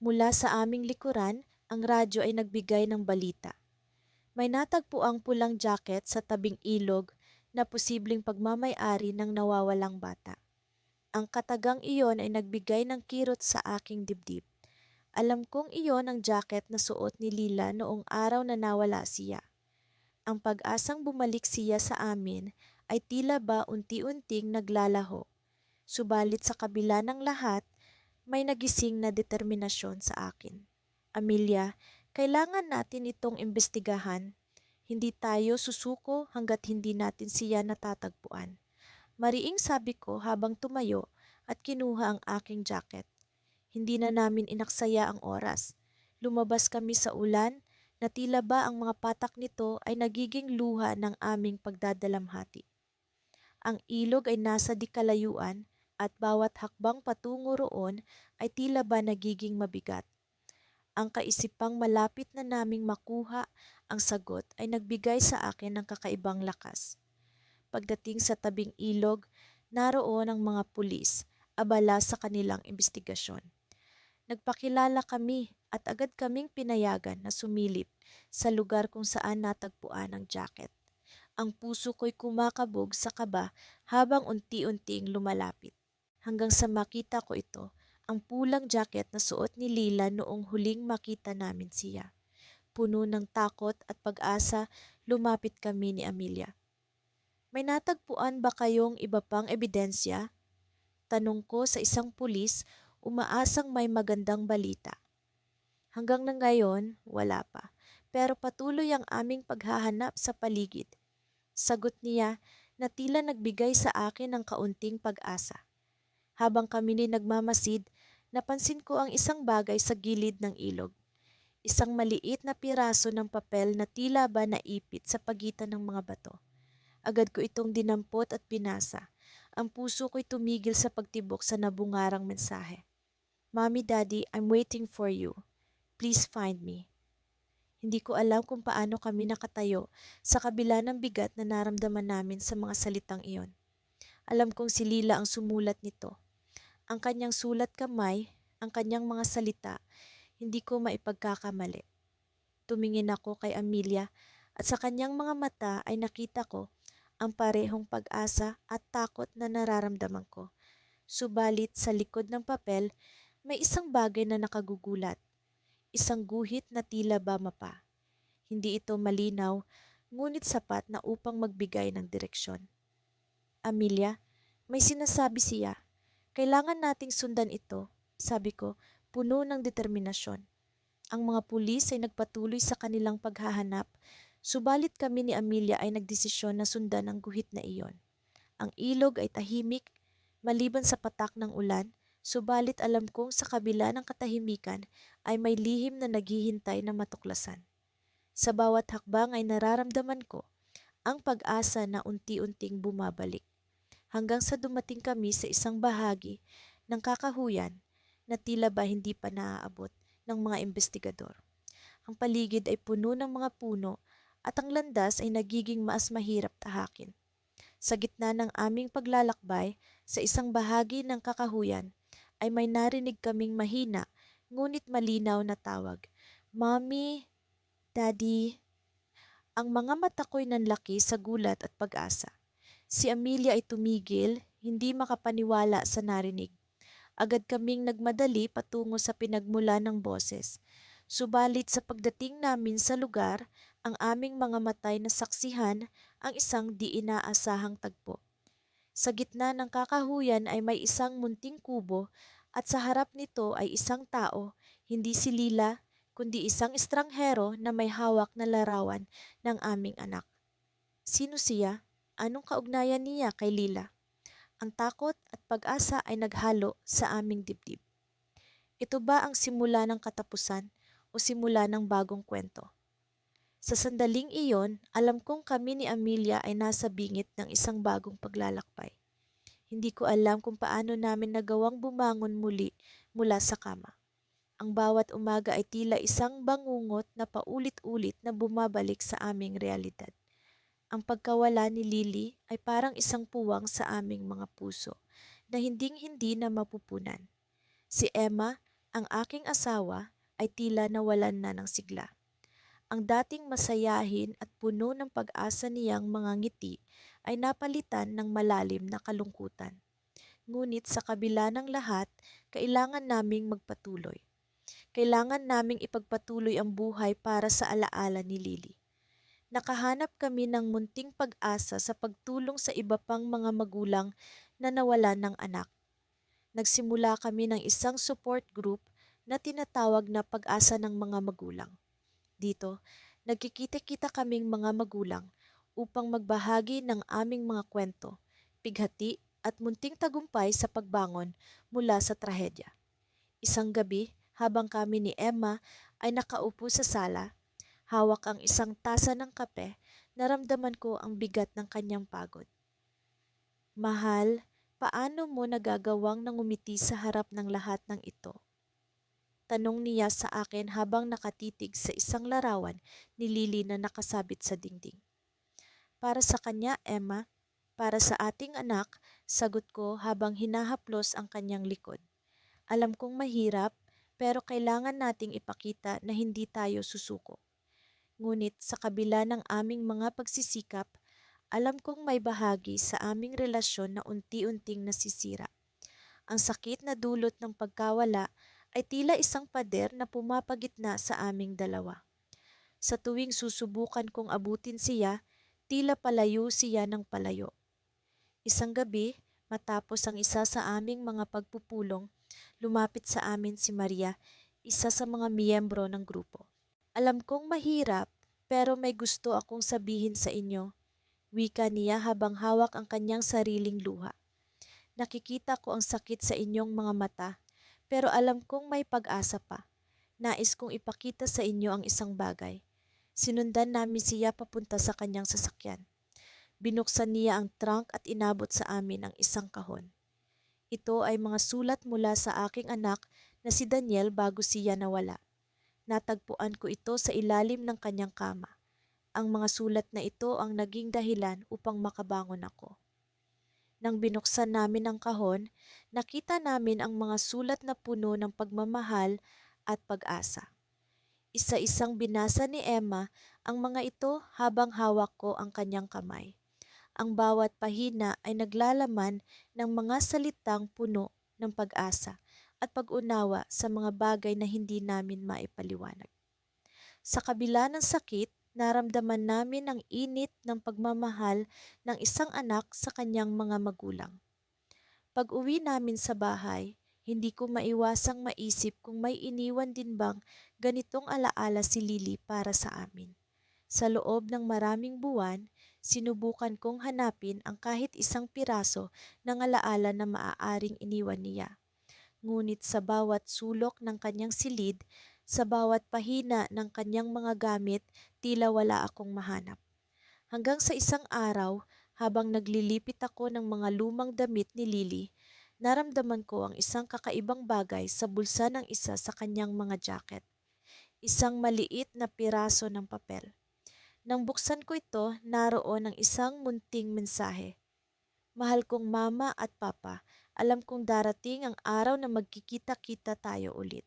Mula sa aming likuran, ang radyo ay nagbigay ng balita. May natagpo ang pulang jacket sa tabing ilog na posibleng pagmamay-ari ng nawawalang bata. Ang katagang iyon ay nagbigay ng kirot sa aking dibdib. Alam kong iyon ang jacket na suot ni Lila noong araw na nawala siya. Ang pag-asang bumalik siya sa amin ay tila ba unti-unting naglalaho. Subalit sa kabila ng lahat, may nagising na determinasyon sa akin. Amelia, kailangan natin itong imbestigahan. Hindi tayo susuko hanggat hindi natin siya natatagpuan. Mariing sabi ko habang tumayo at kinuha ang aking jacket. Hindi na namin inaksaya ang oras. Lumabas kami sa ulan na tila ba ang mga patak nito ay nagiging luha ng aming pagdadalamhati. Ang ilog ay nasa di kalayuan at bawat hakbang patungo roon ay tila ba nagiging mabigat. Ang kaisipang malapit na naming makuha ang sagot ay nagbigay sa akin ng kakaibang lakas. Pagdating sa tabing ilog, naroon ang mga pulis, abala sa kanilang imbestigasyon. Nagpakilala kami at agad kaming pinayagan na sumilip sa lugar kung saan natagpuan ang jacket. Ang puso ko'y kumakabog sa kaba habang unti-unting lumalapit. Hanggang sa makita ko ito, ang pulang jacket na suot ni Lila noong huling makita namin siya. Puno ng takot at pag-asa, lumapit kami ni Amelia. May natagpuan ba kayong iba pang ebidensya? Tanong ko sa isang pulis, umaasang may magandang balita. Hanggang na ngayon, wala pa. Pero patuloy ang aming paghahanap sa paligid. Sagot niya na tila nagbigay sa akin ng kaunting pag-asa. Habang kami ni nagmamasid, napansin ko ang isang bagay sa gilid ng ilog. Isang maliit na piraso ng papel na tila ba naipit sa pagitan ng mga bato. Agad ko itong dinampot at binasa. Ang puso ko'y tumigil sa pagtibok sa nabungarang mensahe. Mommy, Daddy, I'm waiting for you. Please find me. Hindi ko alam kung paano kami nakatayo sa kabila ng bigat na naramdaman namin sa mga salitang iyon. Alam kong si Lila ang sumulat nito. Ang kanyang sulat kamay, ang kanyang mga salita, hindi ko maipagkakamali. Tumingin ako kay Amelia at sa kanyang mga mata ay nakita ko ang parehong pag-asa at takot na nararamdaman ko. Subalit sa likod ng papel, may isang bagay na nakagugulat. Isang guhit na tila ba mapa. Hindi ito malinaw, ngunit sapat na upang magbigay ng direksyon. Amelia, may sinasabi siya. Kailangan nating sundan ito, sabi ko, puno ng determinasyon. Ang mga pulis ay nagpatuloy sa kanilang paghahanap, subalit kami ni Amelia ay nagdesisyon na sundan ang guhit na iyon. Ang ilog ay tahimik, maliban sa patak ng ulan, subalit alam kong sa kabila ng katahimikan ay may lihim na naghihintay na matuklasan. Sa bawat hakbang ay nararamdaman ko ang pag-asa na unti-unting bumabalik. Hanggang sa dumating kami sa isang bahagi ng kakahuyan na tila ba hindi pa naaabot ng mga investigador. Ang paligid ay puno ng mga puno at ang landas ay nagiging mas mahirap tahakin. Sa gitna ng aming paglalakbay sa isang bahagi ng kakahuyan ay may narinig kaming mahina ngunit malinaw na tawag. Mommy, Daddy. Ang mga mata ko'y nanlaki sa gulat at pag-asa. Si Amelia ay tumigil, hindi makapaniwala sa narinig. Agad kaming nagmadali patungo sa pinagmula ng boses. Subalit sa pagdating namin sa lugar, ang aming mga matay na saksihan ang isang di inaasahang tagpo. Sa gitna ng kakahuyan ay may isang munting kubo at sa harap nito ay isang tao, hindi si Lila, kundi isang estranghero na may hawak na larawan ng aming anak. Sino siya? Anong kaugnayan niya kay Lila? Ang takot at pag-asa ay naghalo sa aming dibdib. Ito ba ang simula ng katapusan o simula ng bagong kwento? Sa sandaling iyon, alam kong kami ni Amelia ay nasa bingit ng isang bagong paglalakbay. Hindi ko alam kung paano namin nagawang bumangon muli mula sa kama. Ang bawat umaga ay tila isang bangungot na paulit-ulit na bumabalik sa aming realidad. Ang pagkawala ni Lily ay parang isang puwang sa aming mga puso na hinding-hindi na mapupunan. Si Emma, ang aking asawa, ay tila nawalan na ng sigla. Ang dating masayahin at puno ng pag-asa niyang mga ngiti ay napalitan ng malalim na kalungkutan. Ngunit sa kabila ng lahat, kailangan naming magpatuloy. Kailangan naming ipagpatuloy ang buhay para sa alaala ni Lily. Nakahanap kami ng munting pag-asa sa pagtulong sa iba pang mga magulang na nawalan ng anak. Nagsimula kami ng isang support group na tinatawag na Pag-asa ng Mga Magulang. Dito, nagkikita-kita kaming mga magulang upang magbahagi ng aming mga kwento, pighati at munting tagumpay sa pagbangon mula sa trahedya. Isang gabi, habang kami ni Emma ay nakaupo sa sala, hawak ang isang tasa ng kape, naramdaman ko ang bigat ng kanyang pagod. Mahal, paano mo nagagawang nangumiti sa harap ng lahat ng ito? Tanong niya sa akin habang nakatitig sa isang larawan ni Lily na nakasabit sa dingding. Para sa kanya, Emma, para sa ating anak, sagot ko habang hinahaplos ang kanyang likod. Alam kong mahirap, pero kailangan nating ipakita na hindi tayo susuko. Ngunit sa kabila ng aming mga pagsisikap, alam kong may bahagi sa aming relasyon na unti-unting nasisira. Ang sakit na dulot ng pagkawala ay tila isang pader na pumapagitna sa aming dalawa. Sa tuwing susubukan kong abutin siya, tila palayo siya ng palayo. Isang gabi, matapos ang isa sa aming mga pagpupulong, lumapit sa amin si Maria, isa sa mga miyembro ng grupo. Alam kong mahirap, pero may gusto akong sabihin sa inyo, wika niya habang hawak ang kanyang sariling luha. Nakikita ko ang sakit sa inyong mga mata, pero alam kong may pag-asa pa. Nais kong ipakita sa inyo ang isang bagay. Sinundan namin siya papunta sa kanyang sasakyan. Binuksan niya ang trunk at inabot sa amin ang isang kahon. Ito ay mga sulat mula sa aking anak na si Daniel bago siya nawala. Natagpuan ko ito sa ilalim ng kanyang kama. Ang mga sulat na ito ang naging dahilan upang makabangon ako. Nang binuksan namin ang kahon, nakita namin ang mga sulat na puno ng pagmamahal at pag-asa. Isa-isang binasa ni Emma ang mga ito habang hawak ko ang kanyang kamay. Ang bawat pahina ay naglalaman ng mga salitang puno ng pag-asa at pag-unawa sa mga bagay na hindi namin maipaliwanag. Sa kabila ng sakit, naramdaman namin ang init ng pagmamahal ng isang anak sa kanyang mga magulang. Pag-uwi namin sa bahay, hindi ko maiwasang maisip kung may iniwan din bang ganitong alaala si Lily para sa amin. Sa loob ng maraming buwan, sinubukan kong hanapin ang kahit isang piraso ng alaala na maaaring iniwan niya. Ngunit sa bawat sulok ng kanyang silid, sa bawat pahina ng kanyang mga gamit, tila wala akong mahanap. Hanggang sa isang araw, habang naglilipit ako ng mga lumang damit ni Lily, naramdaman ko ang isang kakaibang bagay sa bulsa ng isa sa kanyang mga jacket. Isang maliit na piraso ng papel. Nang buksan ko ito, naroon ang isang munting mensahe. Mahal kong mama at papa, alam kong darating ang araw na magkikita-kita tayo ulit.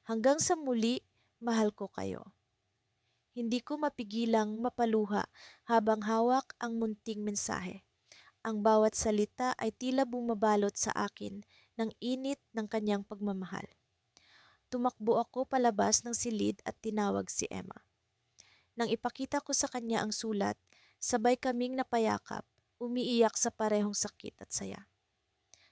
Hanggang sa muli, mahal ko kayo. Hindi ko mapigilang mapaluha habang hawak ang munting mensahe. Ang bawat salita ay tila bumabalot sa akin ng init ng kanyang pagmamahal. Tumakbo ako palabas ng silid at tinawag si Emma. Nang ipakita ko sa kanya ang sulat, sabay kaming napayakap, umiiyak sa parehong sakit at saya.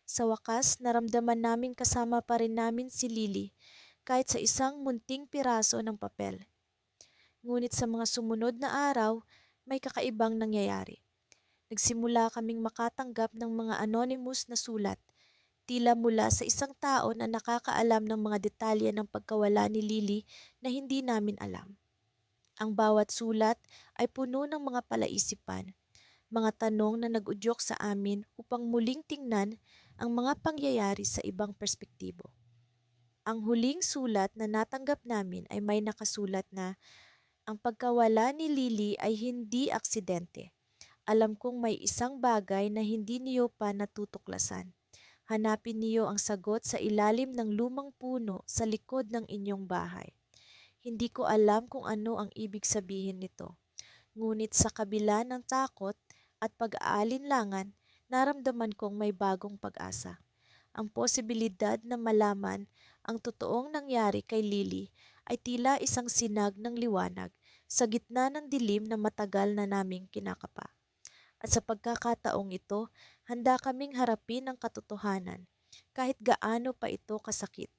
Sa wakas, naramdaman namin kasama pa rin namin si Lily kahit sa isang munting piraso ng papel. Ngunit sa mga sumunod na araw, may kakaibang nangyayari. Nagsimula kaming makatanggap ng mga anonymous na sulat, tila mula sa isang tao na nakakaalam ng mga detalye ng pagkawala ni Lily na hindi namin alam. Ang bawat sulat ay puno ng mga palaisipan, mga tanong na nag-udyok sa amin upang muling tingnan ang mga pangyayari sa ibang perspektibo. Ang huling sulat na natanggap namin ay may nakasulat na ang pagkawala ni Lily ay hindi aksidente. Alam kong may isang bagay na hindi niyo pa natutuklasan. Hanapin niyo ang sagot sa ilalim ng lumang puno sa likod ng inyong bahay. Hindi ko alam kung ano ang ibig sabihin nito. Ngunit sa kabila ng takot at pag-aalinlangan, naramdaman kong may bagong pag-asa. Ang posibilidad na malaman ang totoong nangyari kay Lily ay tila isang sinag ng liwanag sa gitna ng dilim na matagal na naming kinakapa. At sa pagkakataong ito, handa kaming harapin ang katotohanan, kahit gaano pa ito kasakit.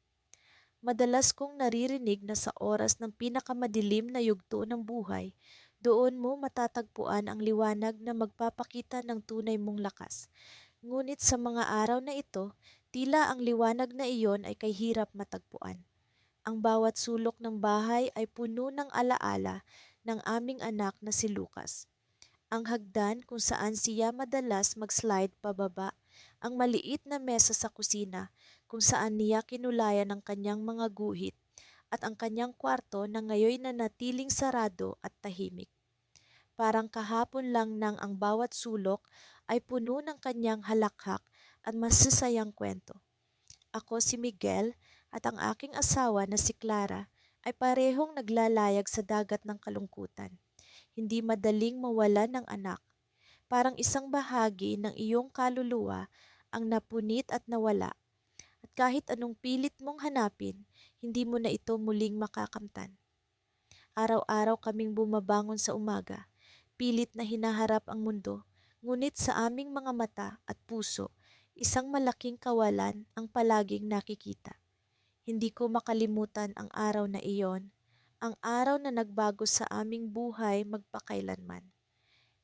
Madalas kong naririnig na sa oras ng pinakamadilim na yugto ng buhay, doon mo matatagpuan ang liwanag na magpapakita ng tunay mong lakas. Ngunit sa mga araw na ito, tila ang liwanag na iyon ay kahirap matagpuan. Ang bawat sulok ng bahay ay puno ng alaala ng aming anak na si Lucas. Ang hagdan kung saan siya madalas mag-slide pababa, ang maliit na mesa sa kusina kung saan niya kinulayan ang kanyang mga guhit, at ang kanyang kwarto na ngayon na natiling sarado at tahimik. Parang kahapon lang nang ang bawat sulok ay puno ng kanyang halakhak at masasayang kwento. Ako si Miguel at ang aking asawa na si Clara ay parehong naglalayag sa dagat ng kalungkutan. Hindi madaling mawalan ng anak. Parang isang bahagi ng iyong kaluluwa ang napunit at nawala. At kahit anong pilit mong hanapin, hindi mo na ito muling makakamtan. Araw-araw kaming bumabangon sa umaga, pilit na hinaharap ang mundo, ngunit sa aming mga mata at puso, isang malaking kawalan ang palaging nakikita. Hindi ko makalimutan ang araw na iyon, ang araw na nagbago sa aming buhay magpakailanman.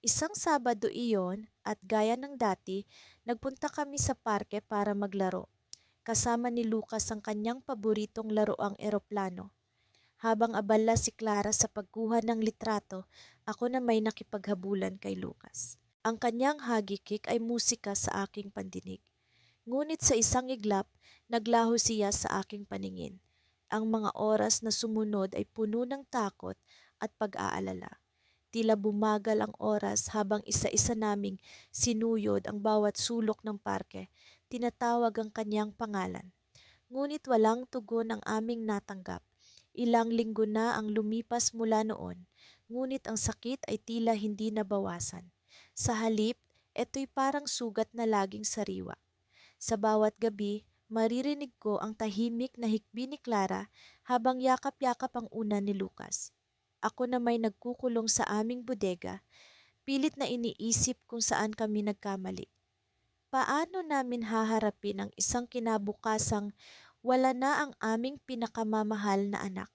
Isang Sabado iyon at gaya ng dati, nagpunta kami sa parke para maglaro. Kasama ni Lucas ang kanyang paboritong laroang eroplano. Habang abala si Clara sa pagkuha ng litrato, ako na may nakipaghabulan kay Lucas. Ang kanyang hagikik ay musika sa aking pandinig. Ngunit sa isang iglap, naglaho siya sa aking paningin. Ang mga oras na sumunod ay puno ng takot at pag-aalala. Tila bumagal ang oras habang isa-isa naming sinuyod ang bawat sulok ng parke, tinatawag ang kanyang pangalan. Ngunit walang tugon ang aming natanggap. Ilang linggo na ang lumipas mula noon, ngunit ang sakit ay tila hindi nabawasan. Sa halip, ito'y parang sugat na laging sariwa. Sa bawat gabi, maririnig ko ang tahimik na hikbi ni Clara habang yakap-yakap ang una ni Lucas. Ako na may nagkukulong sa aming bodega, pilit na iniisip kung saan kami nagkamali. Paano namin haharapin ang isang kinabukasang wala na ang aming pinakamamahal na anak?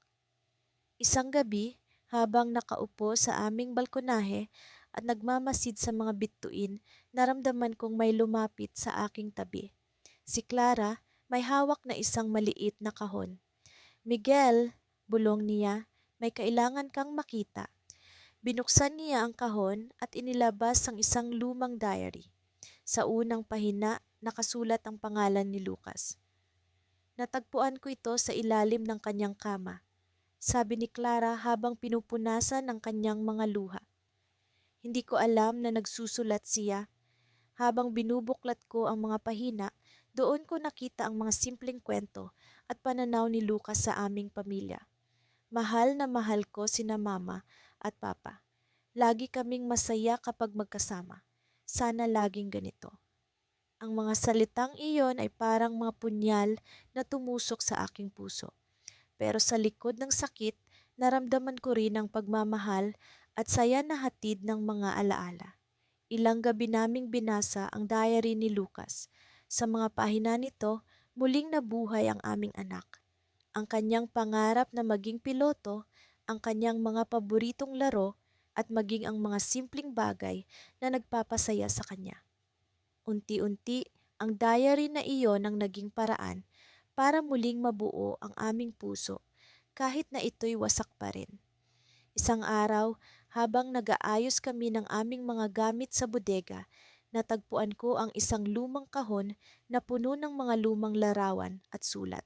Isang gabi, habang nakaupo sa aming balkonahe at nagmamasid sa mga bituin, naramdaman kong may lumapit sa aking tabi. Si Clara, may hawak na isang maliit na kahon. "Miguel," bulong niya, "may kailangan kang makita." Binuksan niya ang kahon at inilabas ang isang lumang diary. Sa unang pahina, nakasulat ang pangalan ni Lucas. "Natagpuan ko ito sa ilalim ng kanyang kama," sabi ni Clara habang pinupunasan ang kanyang mga luha. Hindi ko alam na nagsusulat siya. Habang binubuklat ko ang mga pahina, doon ko nakita ang mga simpleng kwento at pananaw ni Lucas sa aming pamilya. Mahal na mahal ko sina mama at papa. Lagi kaming masaya kapag magkasama. Sana laging ganito. Ang mga salitang iyon ay parang mga punyal na tumusok sa aking puso. Pero sa likod ng sakit, naramdaman ko rin ang pagmamahal at saya na hatid ng mga alaala. Ilang gabi naming binasa ang diary ni Lucas. Sa mga pahina nito, muling nabuhay ang aming anak. Ang kanyang pangarap na maging piloto, ang kanyang mga paboritong laro, at maging ang mga simpleng bagay na nagpapasaya sa kanya. Unti-unti, ang diary na iyon ang naging paraan para muling mabuo ang aming puso kahit na ito'y wasak pa rin. Isang araw, habang nag-aayos kami ng aming mga gamit sa bodega, natagpuan ko ang isang lumang kahon na puno ng mga lumang larawan at sulat.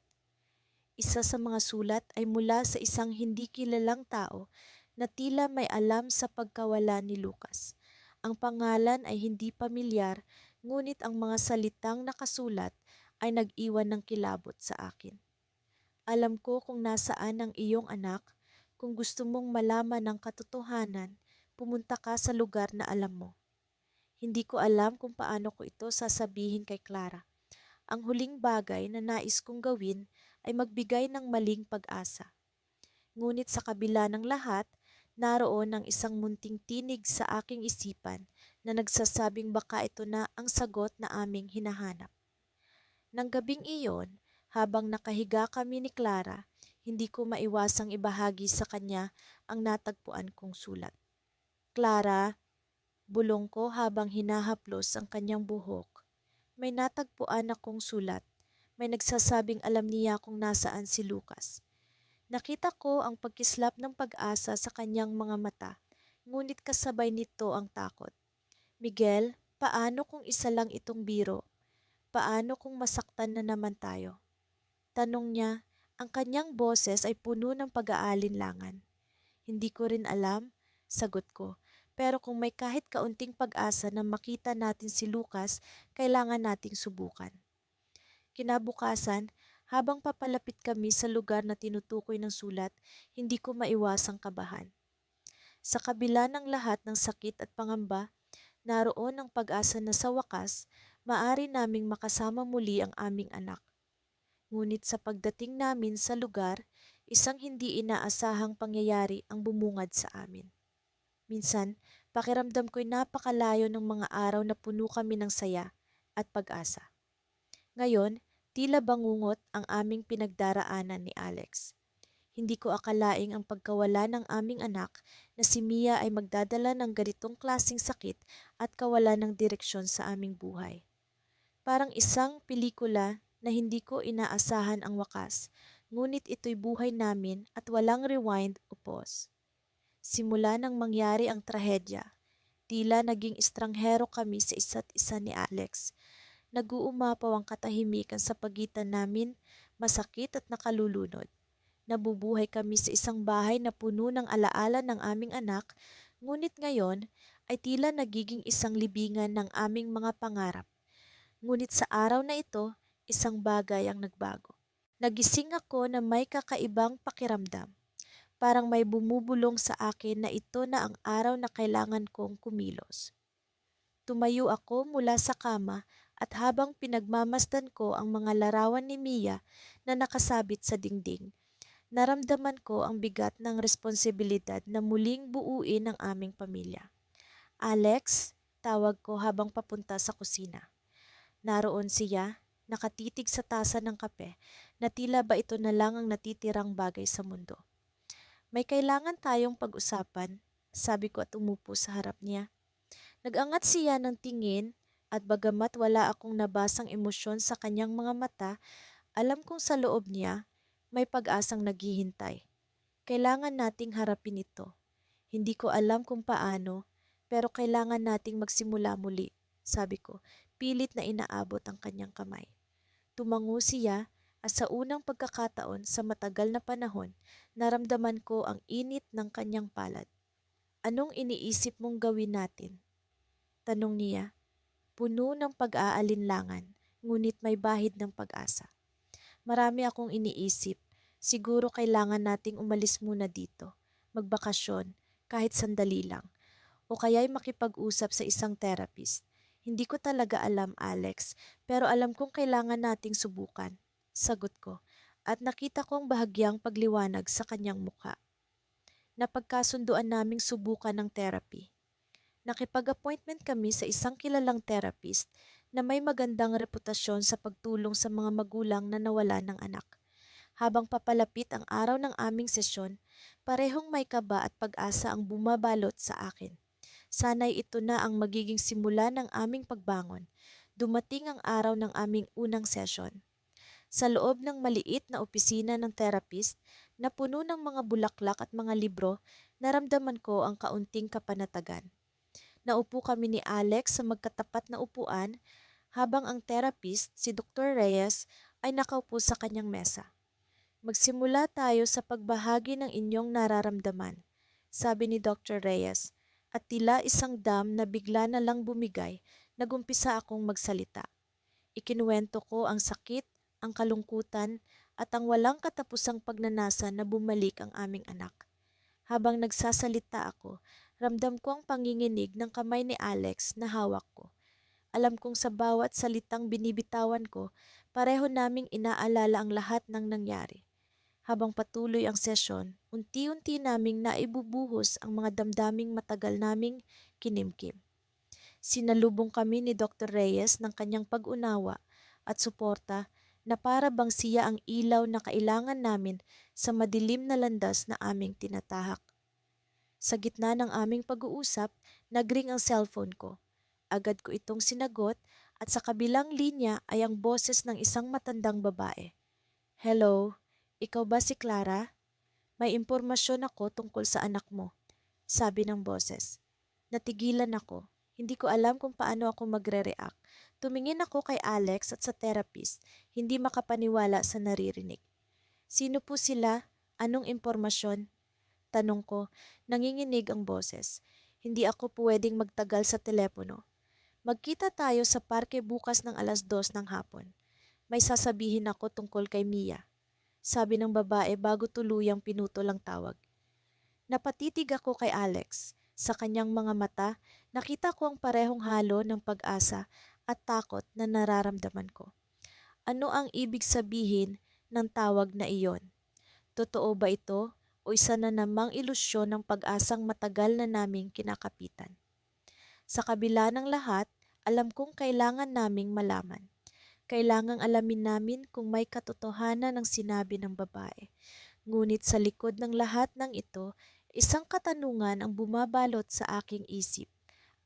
Isa sa mga sulat ay mula sa isang hindi kilalang tao na tila may alam sa pagkawala ni Lucas. Ang pangalan ay hindi pamilyar, ngunit ang mga salitang nakasulat ay nag-iwan ng kilabot sa akin. Alam ko kung nasaan ang iyong anak. Kung gusto mong malaman ang katotohanan, pumunta ka sa lugar na alam mo. Hindi ko alam kung paano ko ito sasabihin kay Clara. Ang huling bagay na nais kong gawin ay magbigay ng maling pag-asa. Ngunit sa kabila ng lahat, naroon ang isang munting tinig sa aking isipan na nagsasabing baka ito na ang sagot na aming hinahanap. Nang gabing iyon, habang nakahiga kami ni Clara, hindi ko maiwasang ibahagi sa kanya ang natagpuan kong sulat. Clara, bulong ko habang hinahaplos ang kanyang buhok. May natagpuan akong sulat. May nagsasabing alam niya kung nasaan si Lucas. Nakita ko ang pagkislap ng pag-asa sa kanyang mga mata, ngunit kasabay nito ang takot. Miguel, paano kung isa lang itong biro? Paano kung masaktan na naman tayo? Tanong niya, ang kanyang boses ay puno ng pag-aalinlangan. Hindi ko rin alam, sagot ko. Pero kung may kahit kaunting pag-asa na makita natin si Lucas, kailangan nating subukan. Kinabukasan, habang papalapit kami sa lugar na tinutukoy ng sulat, hindi ko maiwasang kabahan. Sa kabila ng lahat ng sakit at pangamba, naroon ang pag-asa na sa wakas, maari naming makasama muli ang aming anak. Ngunit sa pagdating namin sa lugar, isang hindi inaasahang pangyayari ang bumungad sa amin. Minsan, pakiramdam ko'y napakalayo ng mga araw na puno kami ng saya at pag-asa. Ngayon, tila bangungot ang aming pinagdaraanan ni Alex. Hindi ko akalaing ang pagkawala ng aming anak na si Mia ay magdadala ng ganitong klaseng sakit at kawalan ng direksyon sa aming buhay. Parang isang pelikula na hindi ko inaasahan ang wakas, ngunit ito'y buhay namin at walang rewind o pause. Simula nang mangyari ang trahedya, tila naging estranghero kami sa isa't isa ni Alex. Nag-uumapaw ang katahimikan sa pagitan namin, masakit at nakalulunod. Nabubuhay kami sa isang bahay na puno ng alaala ng aming anak, ngunit ngayon ay tila nagiging isang libingan ng aming mga pangarap. Ngunit sa araw na ito, isang bagay ang nagbago. Nagising ako na may kakaibang pakiramdam. Parang may bumubulong sa akin na ito na ang araw na kailangan kong kumilos. Tumayo ako mula sa kama at habang pinagmamasdan ko ang mga larawan ni Mia na nakasabit sa dingding, naramdaman ko ang bigat ng responsibilidad na muling buuin ang aming pamilya. Alex, tawag ko habang papunta sa kusina. Naroon siya, nakatitig sa tasa ng kape, na tila ba ito na lang ang natitirang bagay sa mundo. May kailangan tayong pag-usapan, sabi ko at umupo sa harap niya. Nag-angat siya ng tingin at bagamat wala akong nabasang emosyon sa kanyang mga mata, alam kong sa loob niya may pag-asang naghihintay. Kailangan nating harapin ito. Hindi ko alam kung paano, pero kailangan nating magsimula muli, sabi ko, pilit na inaabot ang kanyang kamay. Tumango siya at sa unang pagkakataon sa matagal na panahon, naramdaman ko ang init ng kanyang palad. Anong iniisip mong gawin natin? Tanong niya, puno ng pag-aalinlangan, ngunit may bahid ng pag-asa. Marami akong iniisip, Siguro kailangan nating umalis muna dito, magbakasyon, kahit sandali lang, o kaya'y makipag-usap sa isang therapist. Hindi ko talaga alam, Alex, pero alam kong kailangan nating subukan. Sagot ko, at nakita ko ang bahagyang pagliwanag sa kanyang mukha. Napagkasunduan naming subukan ng therapy. Nakipag-appointment kami sa isang kilalang therapist na may magandang reputasyon sa pagtulong sa mga magulang na nawala ng anak. Habang papalapit ang araw ng aming sesyon, parehong may kaba at pag-asa ang bumabalot sa akin. Sana'y ito na ang magiging simula ng aming pagbangon. Dumating ang araw ng aming unang session. Sa loob ng maliit na opisina ng therapist na puno ng mga bulaklak at mga libro, naramdaman ko ang kaunting kapanatagan. Naupo kami ni Alex sa magkatapat na upuan habang ang therapist, si Dr. Reyes, ay nakaupo sa kanyang mesa. Magsimula tayo sa pagbahagi ng inyong nararamdaman, sabi ni Dr. Reyes, at tila isang dam na bigla na lang bumigay, nagumpisa akong magsalita. Ikinuwento ko ang sakit, ang kalungkutan, at ang walang katapusang pagnanasa na bumalik ang aming anak. Habang nagsasalita ako, ramdam ko ang panginginig ng kamay ni Alex na hawak ko. Alam kong sa bawat salitang binibitawan ko, pareho naming inaalala ang lahat ng nangyari. Habang patuloy ang sesyon, unti-unti naming naibubuhos ang mga damdaming matagal naming kinimkim. Sinalubong kami ni Dr. Reyes ng kanyang pag-unawa at suporta na para bang siya ang ilaw na kailangan namin sa madilim na landas na aming tinatahak. Sa gitna ng aming pag-uusap, nagring ang cellphone ko. Agad ko itong sinagot at sa kabilang linya ay ang boses ng isang matandang babae. "Hello, ikaw ba si Clara? May impormasyon ako tungkol sa anak mo," sabi ng boses. Natigilan ako. Hindi ko alam kung paano ako magre-react. Tumingin ako kay Alex at sa therapist, hindi makapaniwala sa naririnig. "Sino po sila? Anong impormasyon?" Tanong ko, nanginginig ang boses. Hindi ako pwedeng magtagal sa telepono. "Magkita tayo sa parke bukas ng 2:00 ng hapon. May sasabihin ako tungkol kay Mia," sabi ng babae bago tuluyang pinutol ang tawag. Napatitig ako kay Alex. Sa kanyang mga mata, nakita ko ang parehong halo ng pag-asa at takot na nararamdaman ko. Ano ang ibig sabihin ng tawag na iyon? Totoo ba ito o isa na namang ilusyon ng pag-asang matagal na naming kinakapitan? Sa kabila ng lahat, alam kong kailangan naming malaman. Kailangang alamin namin kung may katotohanan ang sinabi ng babae. Ngunit sa likod ng lahat ng ito, isang katanungan ang bumabalot sa aking isip.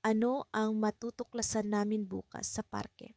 Ano ang matutuklasan namin bukas sa parke?